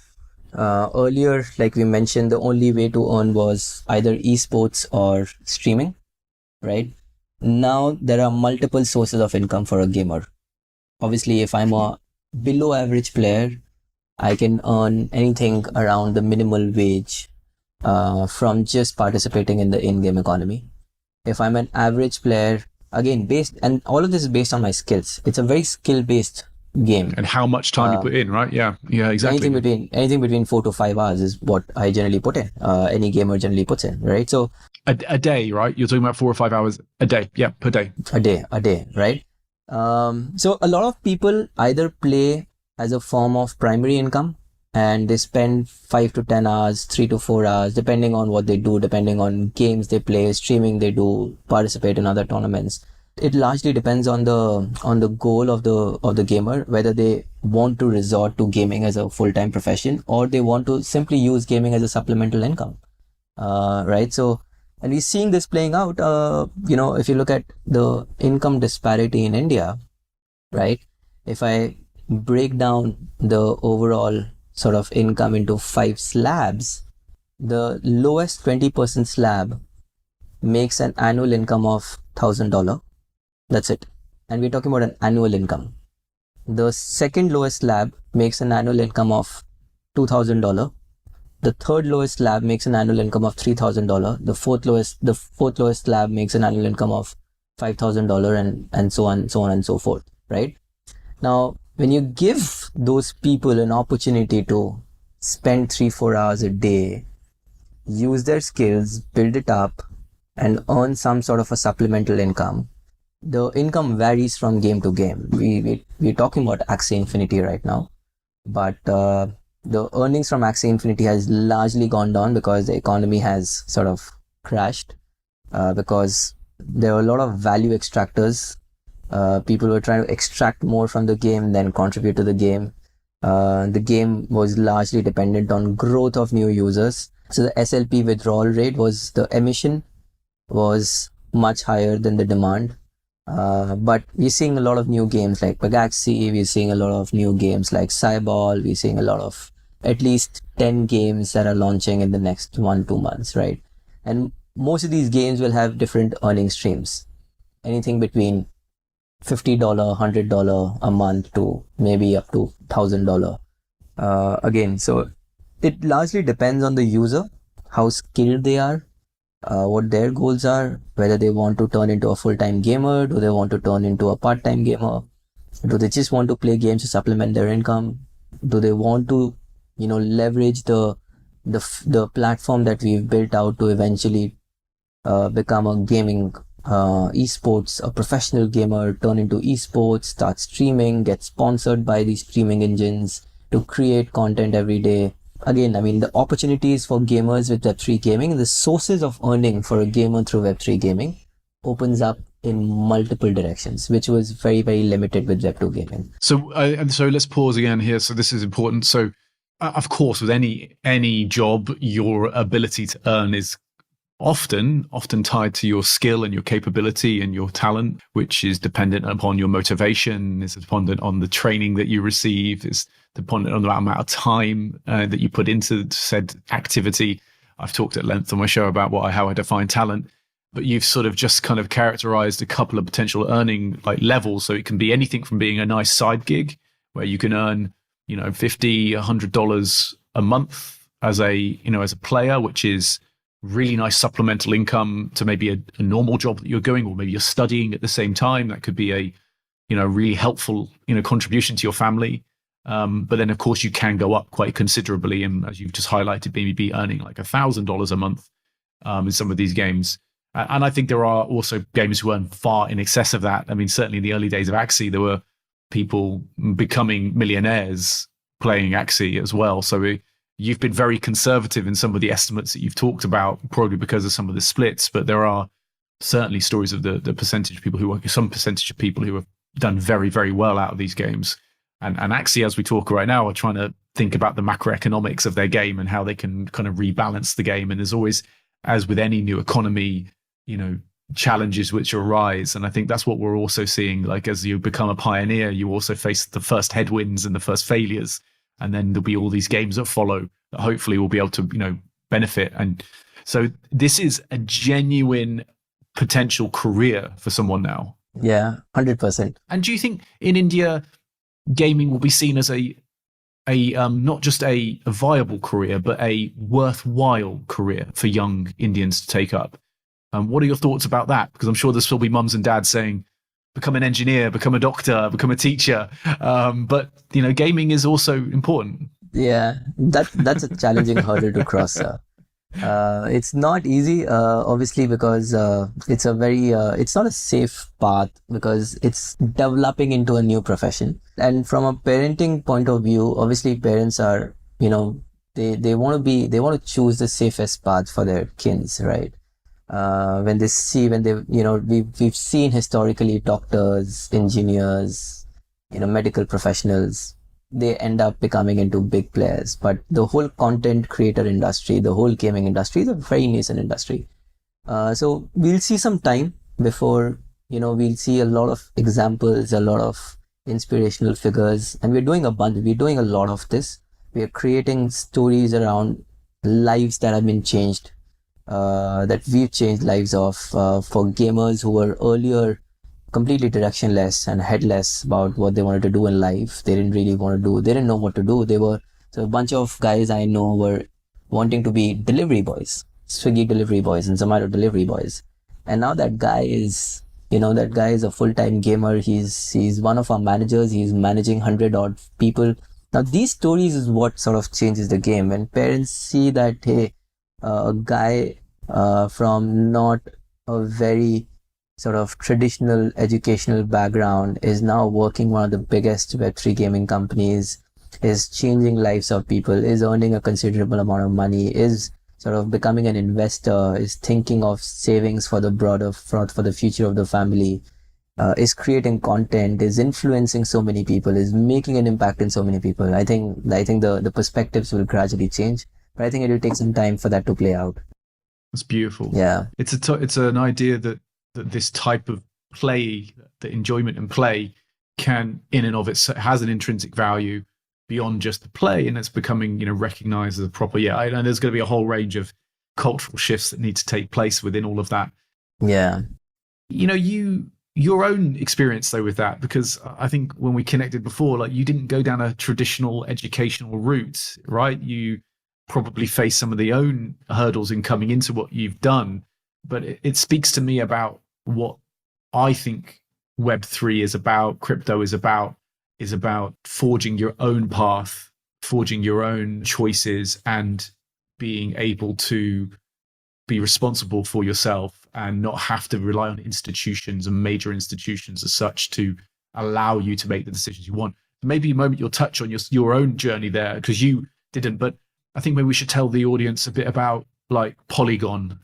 Earlier, like we mentioned, the only way to earn was either esports or streaming, right? Now there are multiple sources of income for a gamer. Obviously, if I'm a below average player, I can earn anything around the minimal wage from just participating in the in-game economy. If I'm an average player, again, and all of this is based on my skills. It's a very skill-based game. And how much time you put in, right? Yeah, exactly. Anything between 4 to 5 hours is what I generally put in. Any gamer generally puts in, right? So a day, right? You're talking about 4 or 5 hours a day. Yeah, per day. A day, right? So a lot of people either play as a form of primary income, and they spend 5 to 10 hours, 3 to 4 hours, depending on what they do, depending on games they play, streaming they do, participate in other tournaments. It largely depends on the goal of the gamer, whether they want to resort to gaming as a full-time profession or they want to simply use gaming as a supplemental income. Right? So, and we're seeing this playing out, if you look at the income disparity in India, right? If I break down the overall sort of income into 5 slabs, the lowest 20% slab makes an annual income of $1,000. That's it. And we're talking about an annual income. The second lowest slab makes an annual income of $2,000. The third lowest slab makes an annual income of $3,000. The fourth lowest slab makes an annual income of $5,000, and so on and so forth, right? Now, when you give those people an opportunity to spend 3-4 hours a day, use their skills, build it up, and earn some sort of a supplemental income, the income varies from game to game. We're talking about Axie Infinity right now, but the earnings from Axie Infinity has largely gone down because the economy has sort of crashed, because there are a lot of value extractors. People were trying to extract more from the game than contribute to the game. The game was largely dependent on growth of new users. So the SLP withdrawal rate the emission was much higher than the demand. But we're seeing a lot of new games like Pagaxi, we're seeing a lot of new games like Cyball, we're seeing a lot of at least 10 games that are launching in the next 1-2 months, right? And most of these games will have different earning streams, anything between $50, $100 a month to maybe up to $1,000. Again, so it largely depends on the user, how skilled they are, what their goals are, whether they want to turn into a full-time gamer, do they want to turn into a part-time gamer, do they just want to play games to supplement their income, do they want to, leverage the platform that we've built out to eventually become a gaming esports, a professional gamer, turn into esports, start streaming, get sponsored by these streaming engines to create content every day. Again, I mean, the opportunities for gamers with Web3 gaming, the sources of earning for a gamer through Web3 gaming opens up in multiple directions, which was very, very limited with Web2 gaming. So let's pause again here. So this is important. So of course, with any job, your ability to earn is often tied to your skill and your capability and your talent, which is dependent upon your motivation, is dependent on the training that you receive, is dependent on the amount of time that you put into said activity. I've talked at length on my show about how I define talent, but you've sort of just kind of characterized a couple of potential earning levels. So it can be anything from being a nice side gig where you can earn, $50, $100 a month as a player, which is really nice supplemental income to maybe a normal job that you're doing, or maybe you're studying at the same time. That could be a really helpful contribution to your family. But then of course you can go up quite considerably, and as you've just highlighted, maybe earning like $1,000 a month in some of these games. And I think there are also gamers who earn far in excess of that. I mean, certainly in the early days of Axie, there were people becoming millionaires playing Axie as well. So you've been very conservative in some of the estimates that you've talked about, probably because of some of the splits, but there are certainly stories of the percentage of people some percentage of people who have done very, very well out of these games. And Axie, as we talk right now, are trying to think about the macroeconomics of their game and how they can kind of rebalance the game. And there's always, as with any new economy, challenges which arise. And I think that's what we're also seeing. Like, as you become a pioneer, you also face the first headwinds and the first failures. And then there'll be all these games that follow that hopefully will be able to, benefit. And so this is a genuine potential career for someone now. Yeah, 100%. And do you think in India, gaming will be seen as a not just a viable career, but a worthwhile career for young Indians to take up? What are your thoughts about that? Because I'm sure there'll still be mums and dads saying, become an engineer, become a doctor, become a teacher. But gaming is also important. Yeah, that's a challenging hurdle to cross. It's not easy, obviously, because it's a very, it's not a safe path because it's developing into a new profession. And from a parenting point of view, obviously parents are, they want to choose the safest path for their kids, right? When we've seen historically doctors, engineers, medical professionals, they end up becoming into big players. But the whole content creator industry, the whole gaming industry is a very nascent industry. So we'll see some time before, we'll see a lot of examples, a lot of inspirational figures. And we're doing a lot of this. We're creating stories around lives that have been changed, that we've changed lives of, for gamers who were earlier completely directionless and headless about what they wanted to do in life. They didn't know what to do. So a bunch of guys I know were wanting to be delivery boys, Swiggy delivery boys and Zomato delivery boys. And now that guy is a full-time gamer. He's one of our managers. He's managing 100 odd people. Now these stories is what sort of changes the game. When parents see that, hey, a guy from not a very sort of traditional educational background is now working one of the biggest Web3 gaming companies, is changing lives of people, is earning a considerable amount of money, is sort of becoming an investor, is thinking of savings for the future of the family, is creating content, is influencing so many people, is making an impact in so many people. I think the perspectives will gradually change, but I think it will take some time for that to play out. That's beautiful. Yeah. It's an idea that this type of play, the enjoyment and play, can in and of itself has an intrinsic value beyond just the play, and it's becoming recognized as a proper. And there's going to be a whole range of cultural shifts that need to take place within all of that. Yeah. Your own experience though with that, because I think when we connected before, like, you didn't go down a traditional educational route, right? You probably face some of the own hurdles in coming into what you've done, but it speaks to me about what I think Web3 is about, crypto is about forging your own path, forging your own choices, and being able to be responsible for yourself and not have to rely on institutions and major institutions as such to allow you to make the decisions you want. Maybe a moment you'll touch on your own journey there, because you didn't, but I think maybe we should tell the audience a bit about like Polygon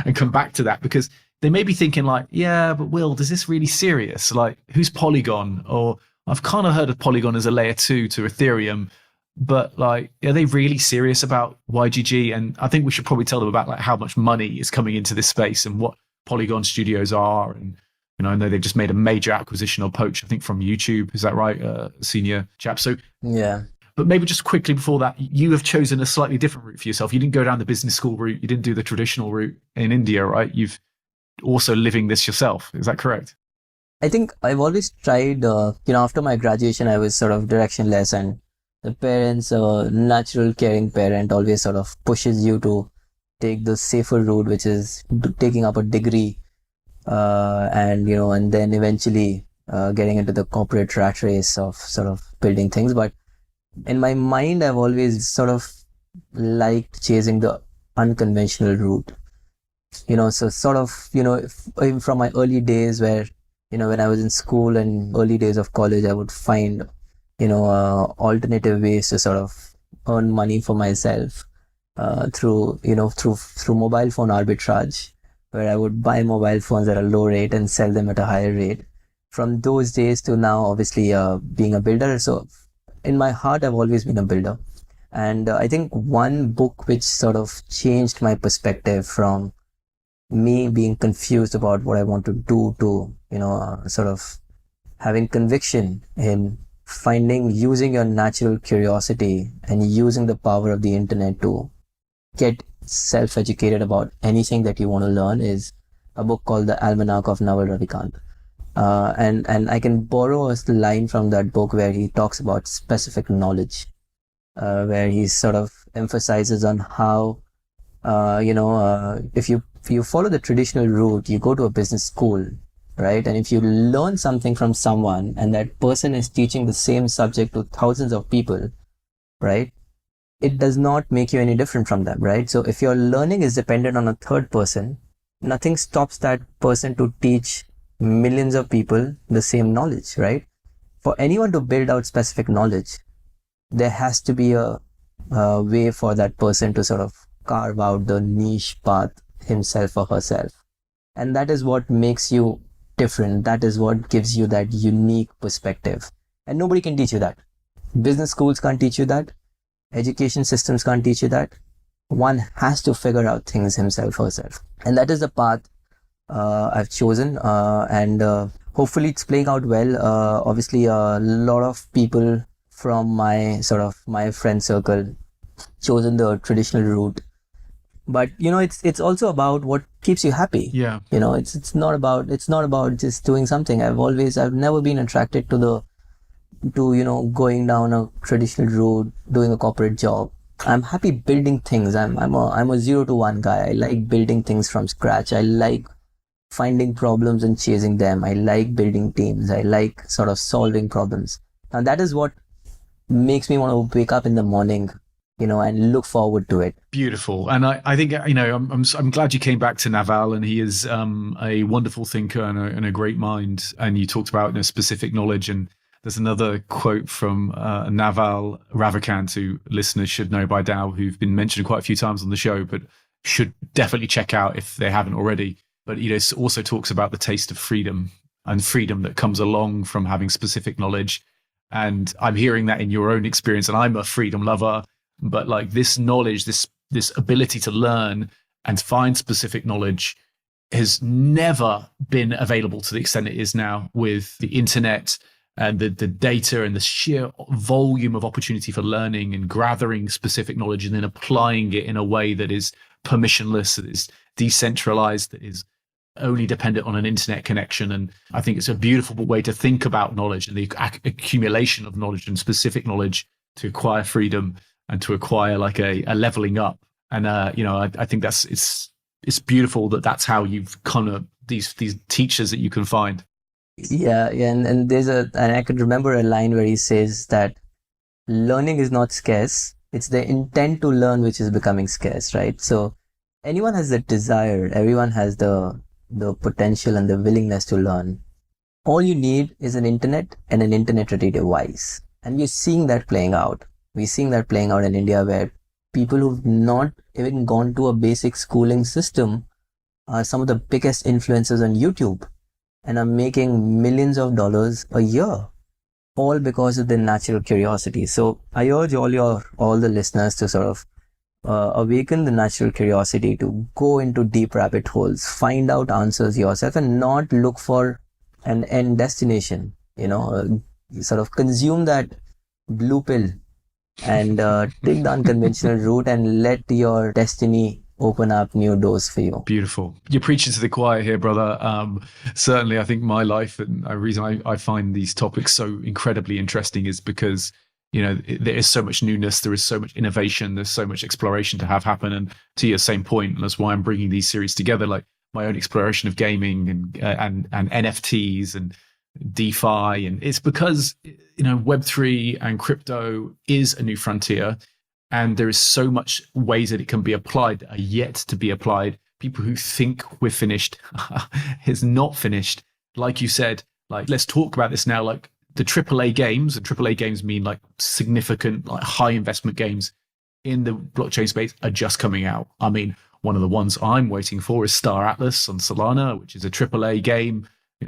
and come back to that, because they may be thinking like, yeah, but Will, is this really serious? Like, who's Polygon? Or I've kind of heard of Polygon as a layer 2 to Ethereum, but like, are they really serious about YGG? And I think we should probably tell them about like how much money is coming into this space and what Polygon studios are. And I know they've just made a major acquisition or poach, I think, from YouTube. Is that right? Senior chap. So yeah. But maybe just quickly before that, you have chosen a slightly different route for yourself. You didn't go down the business school route. You didn't do the traditional route in India, right? You've also living this yourself. Is that correct? I think I've always tried, after my graduation, I was sort of directionless, and the parents, natural caring parent always sort of pushes you to take the safer route, which is taking up a degree, and then eventually getting into the corporate rat race of sort of building things. But in my mind, I've always sort of liked chasing the unconventional route. So sort of, from my early days where, when I was in school and early days of college, I would find, alternative ways to sort of earn money for myself, through mobile phone arbitrage, where I would buy mobile phones at a low rate and sell them at a higher rate. From those days to now, obviously, being a builder. So in my heart, I've always been a builder. And I think one book which sort of changed my perspective from me being confused about what I want to do to, sort of having conviction in using your natural curiosity and using the power of the internet to get self-educated about anything that you want to learn is a book called The Almanack of Naval Ravikant. And I can borrow a line from that book where he talks about specific knowledge, where he sort of emphasizes on how, if you follow the traditional route, you go to a business school, right? And if you learn something from someone and that person is teaching the same subject to thousands of people, right? it does not make you any different from them, right? So if your learning is dependent on a third person, nothing stops that person to teach millions of people the same knowledge, right? For anyone to build out specific knowledge, there has to be a way for that person to sort of carve out the niche path himself or herself. And that is what makes you different. That is what gives you that unique perspective. And nobody can teach you that. Business schools can't teach you that. Education systems can't teach you that. One has to figure out things himself or herself. And that is the path I've chosen. And hopefully it's playing out well. Obviously, a lot of people from my friend circle chosen the traditional route. But it's also about what keeps you happy. Yeah. It's not about just doing something. I've never been attracted to going down a traditional route, doing a corporate job. I'm happy building things. I'm a 0 to 1 guy. I like building things from scratch. I like finding problems and chasing them. I like building teams. I like sort of solving problems. And that is what makes me want to wake up in the morning, and look forward to it. Beautiful. And I think, I'm glad you came back to Naval, and he is a wonderful thinker and a great mind. And you talked about specific knowledge. And there's another quote from Naval Ravikant, who listeners should know by now, who've been mentioned quite a few times on the show, but should definitely check out if they haven't already. But it also talks about the taste of freedom and freedom that comes along from having specific knowledge. And I'm hearing that in your own experience, and I'm a freedom lover. But like this knowledge, this ability to learn and find specific knowledge has never been available to the extent it is now, with the internet and the data and the sheer volume of opportunity for learning and gathering specific knowledge and then applying it in a way that is permissionless, that is decentralized, that is only dependent on an internet connection. And I think it's a beautiful way to think about knowledge and the accumulation of knowledge and specific knowledge to acquire freedom and to acquire like a leveling up. And I think it's beautiful that's how you've kind of these teachers that you can find. Yeah, and there's and I can remember a line where he says that learning is not scarce, it's the intent to learn which is becoming scarce, right? So anyone has the desire, everyone has the potential and the willingness to learn. All you need is an internet and an internet-ready device. And we're seeing that playing out. We're seeing that playing out in India, where people who've not even gone to a basic schooling system are some of the biggest influencers on YouTube and are making millions of dollars a year, all because of their natural curiosity. So I urge all the listeners to sort of awaken the natural curiosity to go into deep rabbit holes, find out answers yourself, and not look for an end destination. Sort of consume that blue pill and take the unconventional route and let your destiny open up new doors for you. Beautiful. You're preaching to the choir here, brother. Certainly, I think my life and the reason I find these topics so incredibly interesting is because there is so much newness, there is so much innovation, there's so much exploration to have happen. And to your same point, and that's why I'm bringing these series together, like my own exploration of gaming and NFTs and DeFi, and it's because Web3 and crypto is a new frontier, and there is so much ways that it can be applied that are yet to be applied. People who think we're finished is not finished. Like you said, like let's talk about this now. Like the AAA games, and AAA games mean like significant, like high investment games in the blockchain space are just coming out. I mean, one of the ones I'm waiting for is Star Atlas on Solana, which is a AAA game.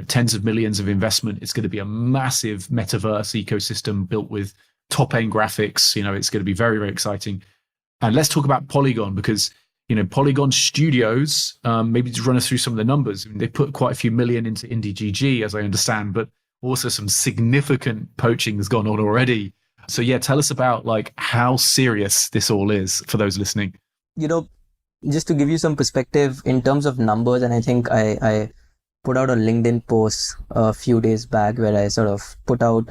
Tens of millions of investment. It's going to be a massive metaverse ecosystem built with top-end graphics. It's going to be very, very exciting. And let's talk about Polygon, because Polygon Studios, maybe to run us through some of the numbers. They put quite a few million into IndiGG, as I understand, but also some significant poaching has gone on already. So yeah, tell us about like how serious this all is for those listening. Just to give you some perspective in terms of numbers, and I think I put out a LinkedIn post a few days back where I sort of put out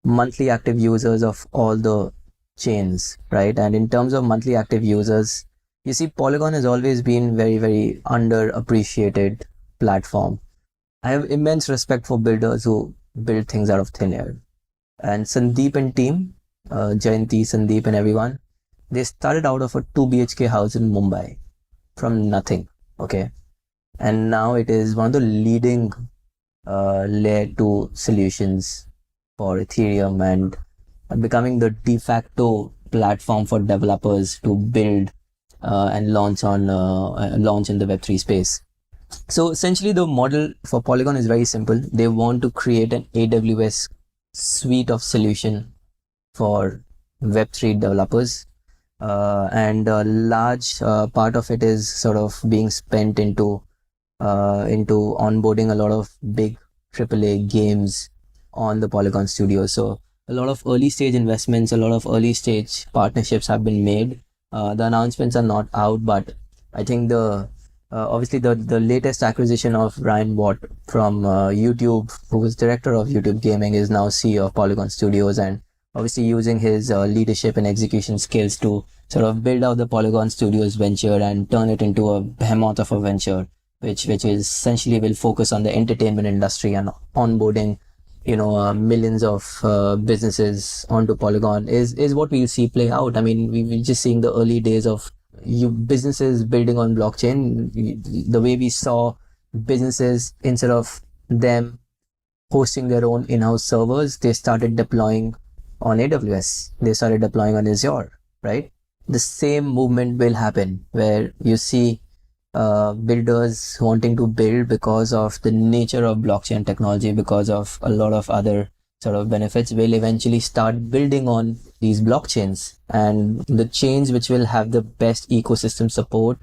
monthly active users of all the chains, right? And in terms of monthly active users, you see, Polygon has always been very, very underappreciated platform. I have immense respect for builders who build things out of thin air. And Sandeep and team, Jayanti, Sandeep and everyone, They started out of a 2 BHK house in Mumbai from nothing. Okay. And now it is one of the leading layer 2 solutions for Ethereum and becoming the de facto platform for developers to build and launch in the Web3 space. So essentially the model for Polygon is very simple. They want to create an AWS suite of solution for Web3 developers. And a large part of it is sort of being spent into onboarding a lot of big AAA games on the Polygon Studio. So a lot of early stage investments, a lot of early stage partnerships have been made. The announcements are not out, but I think obviously the latest acquisition of Ryan Watt from YouTube, who was director of YouTube Gaming, is now CEO of Polygon Studios, and obviously using his leadership and execution skills to sort of build out the Polygon Studios venture and turn it into a behemoth of a venture, which is essentially will focus on the entertainment industry and onboarding, millions of businesses onto Polygon is what we'll see play out. I mean, we're just seeing the early days of businesses building on blockchain. The way we saw businesses, instead of them hosting their own in-house servers, they started deploying on AWS. They started deploying on Azure, right? The same movement will happen where you see builders wanting to build because of the nature of blockchain technology, because of a lot of other sort of benefits, will eventually start building on these blockchains, and the chains which will have the best ecosystem support,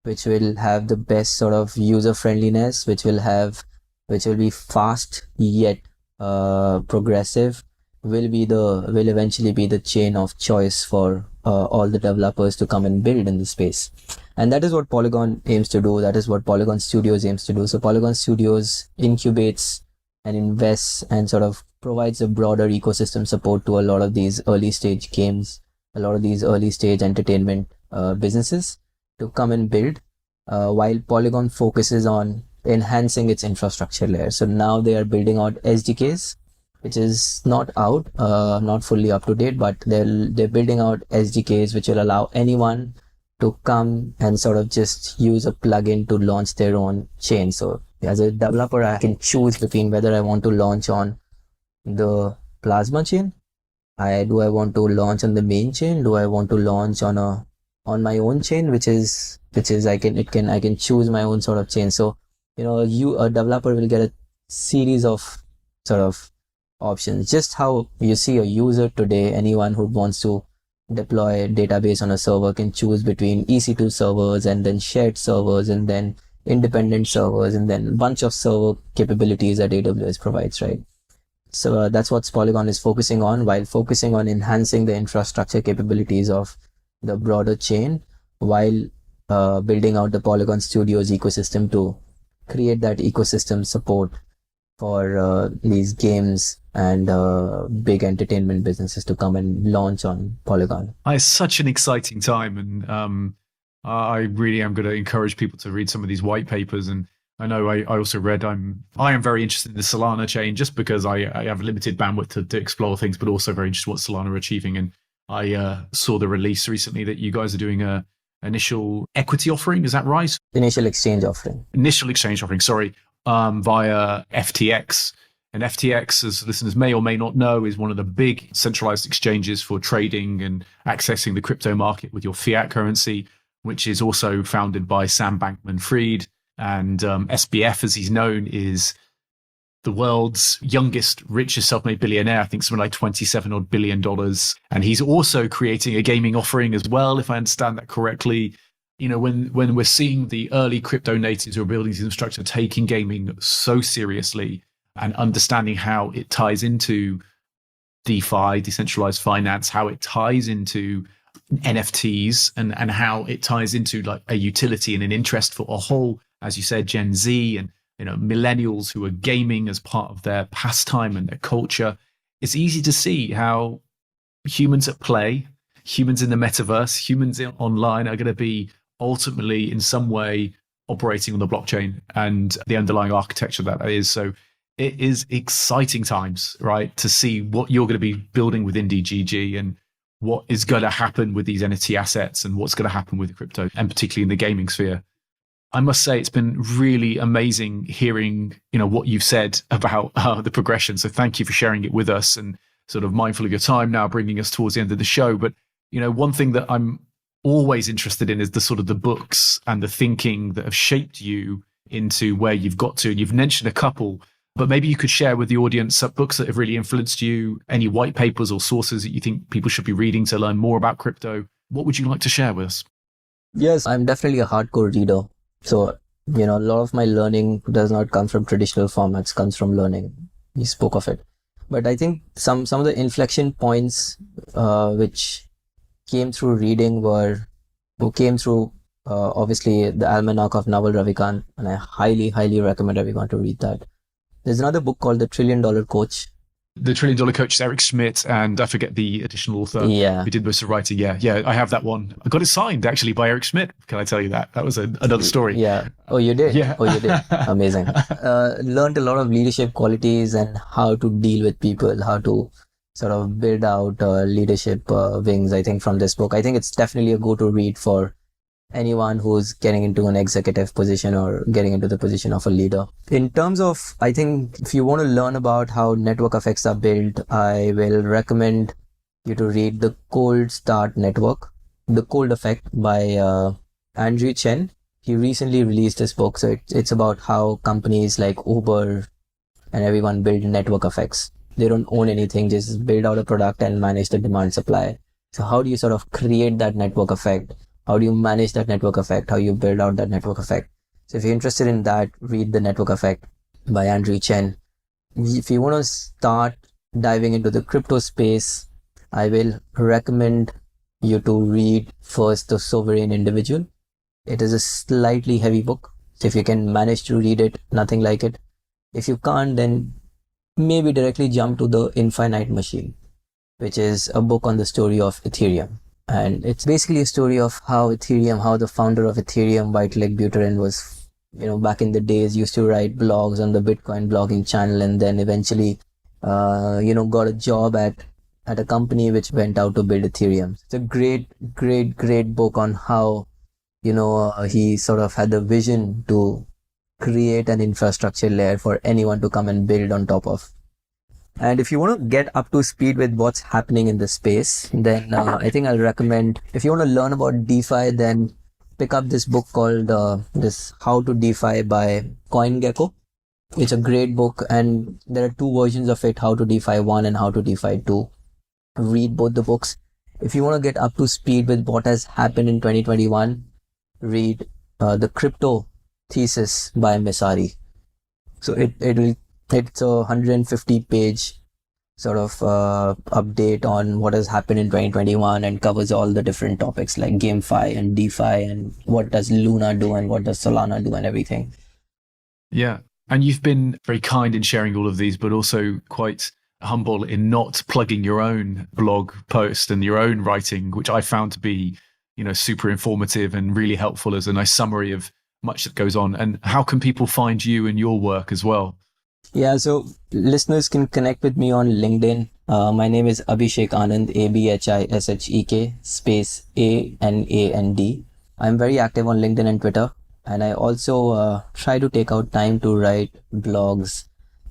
which will have the best sort of user friendliness, which will be fast yet progressive, will eventually be the chain of choice for all the developers to come and build in the space. And that is what Polygon aims to do. That is what Polygon Studios aims to do. So Polygon Studios incubates and invests and sort of provides a broader ecosystem support to a lot of these early stage games, a lot of these early stage entertainment businesses to come and build, while Polygon focuses on enhancing its infrastructure layer. So now they are building out SDKs, which is not out, not fully up to date, but they're building out SDKs which will allow anyone to come and sort of just use a plugin to launch their own chain. So as a developer, I can choose between whether I want to launch on the Plasma chain. Do I want to launch on the main chain? Do I want to launch on my own chain, which is I can choose my own sort of chain. So a developer will get a series of sort of options, just how you see a user today. Anyone who wants to deploy a database on a server can choose between EC2 servers and then shared servers and then independent servers and then a bunch of server capabilities that AWS provides, right? So that's what Polygon is focusing on, while focusing on enhancing the infrastructure capabilities of the broader chain, while building out the Polygon Studios ecosystem to create that ecosystem support for these games and big entertainment businesses to come and launch on Polygon. It's such an exciting time, and I really am going to encourage people to read some of these white papers. And I know I also read I am very interested in the Solana chain, just because I have limited bandwidth to explore things, but also very interested in what Solana are achieving. And I saw the release recently that you guys are doing a initial equity offering. Is that right? Initial exchange offering, sorry, via FTX. And FTX, as listeners may or may not know, is one of the big centralized exchanges for trading and accessing the crypto market with your fiat currency, which is also founded by Sam Bankman-Fried. And SBF, as he's known, is the world's youngest, richest self-made billionaire. I think something like $27 billion. And he's also creating a gaming offering as well, if I understand that correctly. When we're seeing the early crypto natives who are building this infrastructure taking gaming so seriously and understanding how it ties into DeFi, decentralized finance, how it ties into NFTs, and how it ties into like a utility and an interest for a whole, as you said, Gen Z and millennials who are gaming as part of their pastime and their culture. It's easy to see how humans at play, humans in the metaverse, humans online are going to be ultimately in some way operating on the blockchain and the underlying architecture that is. So it is exciting times, right, to see what you're going to be building with IndiGG and what is going to happen with these NFT assets and what's going to happen with crypto, and particularly in the gaming sphere. I must say it's been really amazing hearing, what you've said about the progression. So thank you for sharing it with us, and sort of mindful of your time now, bringing us towards the end of the show. But, one thing that I'm always interested in is the sort of the books and the thinking that have shaped you into where you've got to. And you've mentioned a couple, but maybe you could share with the audience some books that have really influenced you, any white papers or sources that you think people should be reading to learn more about crypto. What would you like to share with us? Yes, I'm definitely a hardcore reader. So, a lot of my learning does not come from traditional formats, comes from learning. You spoke of it. But I think some of the inflection points which came through reading came through obviously the Almanack of Naval, Ravikant, and I highly, highly recommend everyone to read that. There's another book called The $1 Trillion Coach. The $1 Trillion Coach is Eric Schmidt, and I forget the additional author who did most of the writing. Yeah, I have that one. I got it signed actually by Eric Schmidt. Can I tell you that? That was another story. Yeah. Oh, you did? Yeah. Oh, you did. Amazing. Learned a lot of leadership qualities and how to deal with people, how to sort of build out leadership wings, I think, from this book. I think it's definitely a go-to read for anyone who's getting into an executive position or getting into the position of a leader. In terms of, I think, if you want to learn about how network effects are built, I will recommend you to read The Cold Start Network, The Cold Effect by Andrew Chen. He recently released this book. So it's about how companies like Uber and everyone build network effects. They don't own anything, just build out a product and manage the demand supply. So how do you sort of create that network effect? How do you manage that network effect? How you build out that network effect? So if you're interested in that, read The Network Effect by Andrew Chen. If you want to start diving into the crypto space, I will recommend you to read first The Sovereign Individual. It is a slightly heavy book. So if you can manage to read it, nothing like it. If you can't, then maybe directly jump to The Infinite Machine, which is a book on the story of Ethereum. And it's basically a story of how the founder of Ethereum, Vitalik Buterin, was, back in the days, used to write blogs on the Bitcoin blogging channel, and then eventually, got a job at a company which went out to build Ethereum. It's a great, great, great book on how, he sort of had the vision to create an infrastructure layer for anyone to come and build on top of. And if you want to get up to speed with what's happening in the space, then I think I'll recommend, if you want to learn about DeFi, then pick up this book called this How to DeFi by CoinGecko. It's a great book, and there are two versions of it, How to DeFi 1 and How to DeFi 2. Read both the books. If you want to get up to speed with what has happened in 2021, read The Crypto Thesis by Messari. So it's a 150-page sort of update on what has happened in 2021 and covers all the different topics like GameFi and DeFi and what does Luna do and what does Solana do and everything. Yeah. And you've been very kind in sharing all of these, but also quite humble in not plugging your own blog post and your own writing, which I found to be, super informative and really helpful as a nice summary of much that goes on. And how can people find you and your work as well? Yeah, so listeners can connect with me on LinkedIn. My name is Abhishek Anand, Abhishek, space Anand. I'm very active on LinkedIn and Twitter. And I also try to take out time to write blogs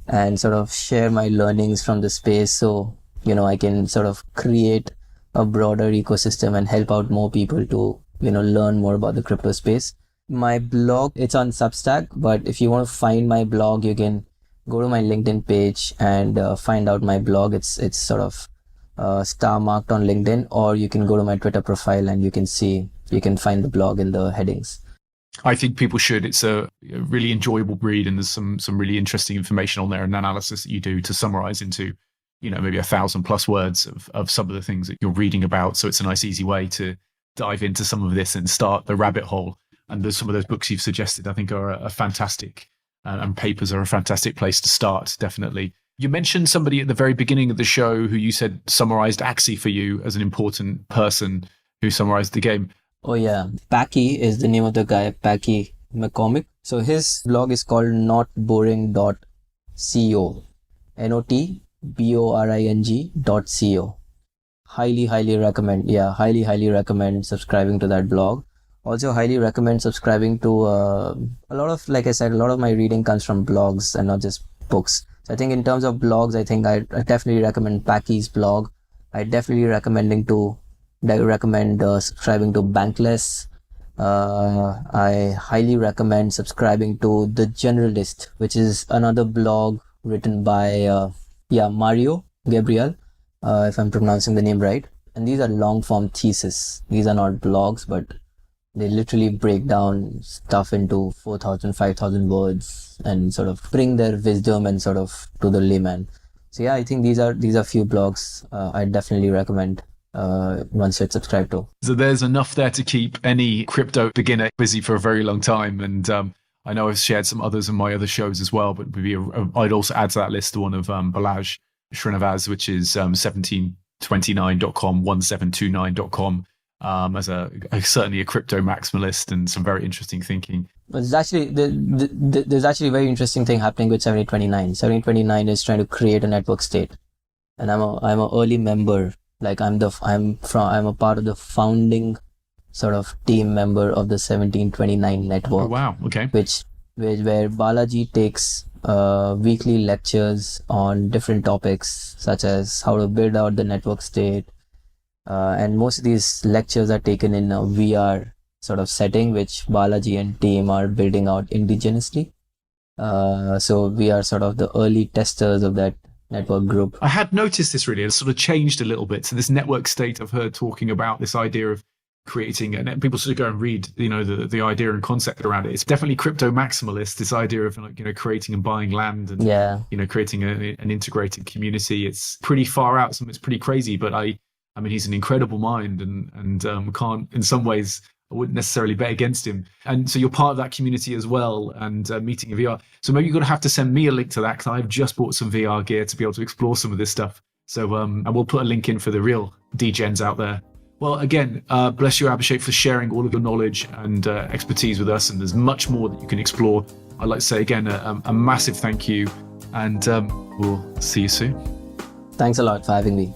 and sort of share my learnings from the space. So, I can sort of create a broader ecosystem and help out more people to, learn more about the crypto space. My blog, it's on Substack, but if you want to find my blog, you can go to my LinkedIn page and find out my blog. It's sort of star marked on LinkedIn, or you can go to my Twitter profile and you can find the blog in the headings. I think people should. It's a really enjoyable read, and there's some really interesting information on there and analysis that you do to summarize into, maybe 1,000+ words of some of the things that you're reading about. So it's a nice, easy way to dive into some of this and start the rabbit hole. And there's some of those books you've suggested, I think, are a fantastic, and papers are a fantastic place to start, definitely. You mentioned somebody at the very beginning of the show who you said summarized Axie for you as an important person who summarized the game. Oh yeah, Packy is the name of the guy, Packy McCormick. So his blog is called notboring.co, notboring.co. highly recommend. Yeah, highly recommend subscribing to that blog. Also, highly recommend subscribing to a lot of, like I said, a lot of my reading comes from blogs and not just books. So I think in terms of blogs, I think I definitely recommend Packy's blog. I definitely recommend subscribing to Bankless. I highly recommend subscribing to The Generalist, which is another blog written by Mario Gabriel, if I'm pronouncing the name right. And these are long form theses. These are not blogs, but they literally break down stuff into 4,000, 5,000 words and sort of bring their wisdom and sort of to the layman. So yeah, I think these are few blogs I definitely recommend one should subscribe to. So there's enough there to keep any crypto beginner busy for a very long time. And I know I've shared some others in my other shows as well, but maybe I'd also add to that list the one of Balazs Srinivas, which is 1729.com, 1729.com. As certainly a crypto maximalist and some very interesting thinking. There's actually there's actually a very interesting thing happening with 1729. 1729 is trying to create a network state, and I'm a early member. Like I'm a part of the founding sort of team member of the 1729 network. Oh, wow. Okay. Where Balaji takes weekly lectures on different topics such as how to build out the network state. And most of these lectures are taken in a VR sort of setting, which Balaji and team are building out indigenously. So we are sort of the early testers of that network group. I had noticed this really. It's sort of changed a little bit. So this network state, I've heard talking about this idea of creating, and people sort of go and read, the idea and concept around it. It's definitely crypto maximalist, this idea of creating and buying land and, creating an integrated community. It's pretty far out. It's pretty crazy, but I mean, he's an incredible mind and can't, in some ways, I wouldn't necessarily bet against him. And so you're part of that community as well and meeting in VR. So maybe you're going to have to send me a link to that because I've just bought some VR gear to be able to explore some of this stuff. So and we'll put a link in for the real degens out there. Well, again, bless you, Abhishek, for sharing all of your knowledge and expertise with us. And there's much more that you can explore. I'd like to say, again, a massive thank you. And we'll see you soon. Thanks a lot for having me.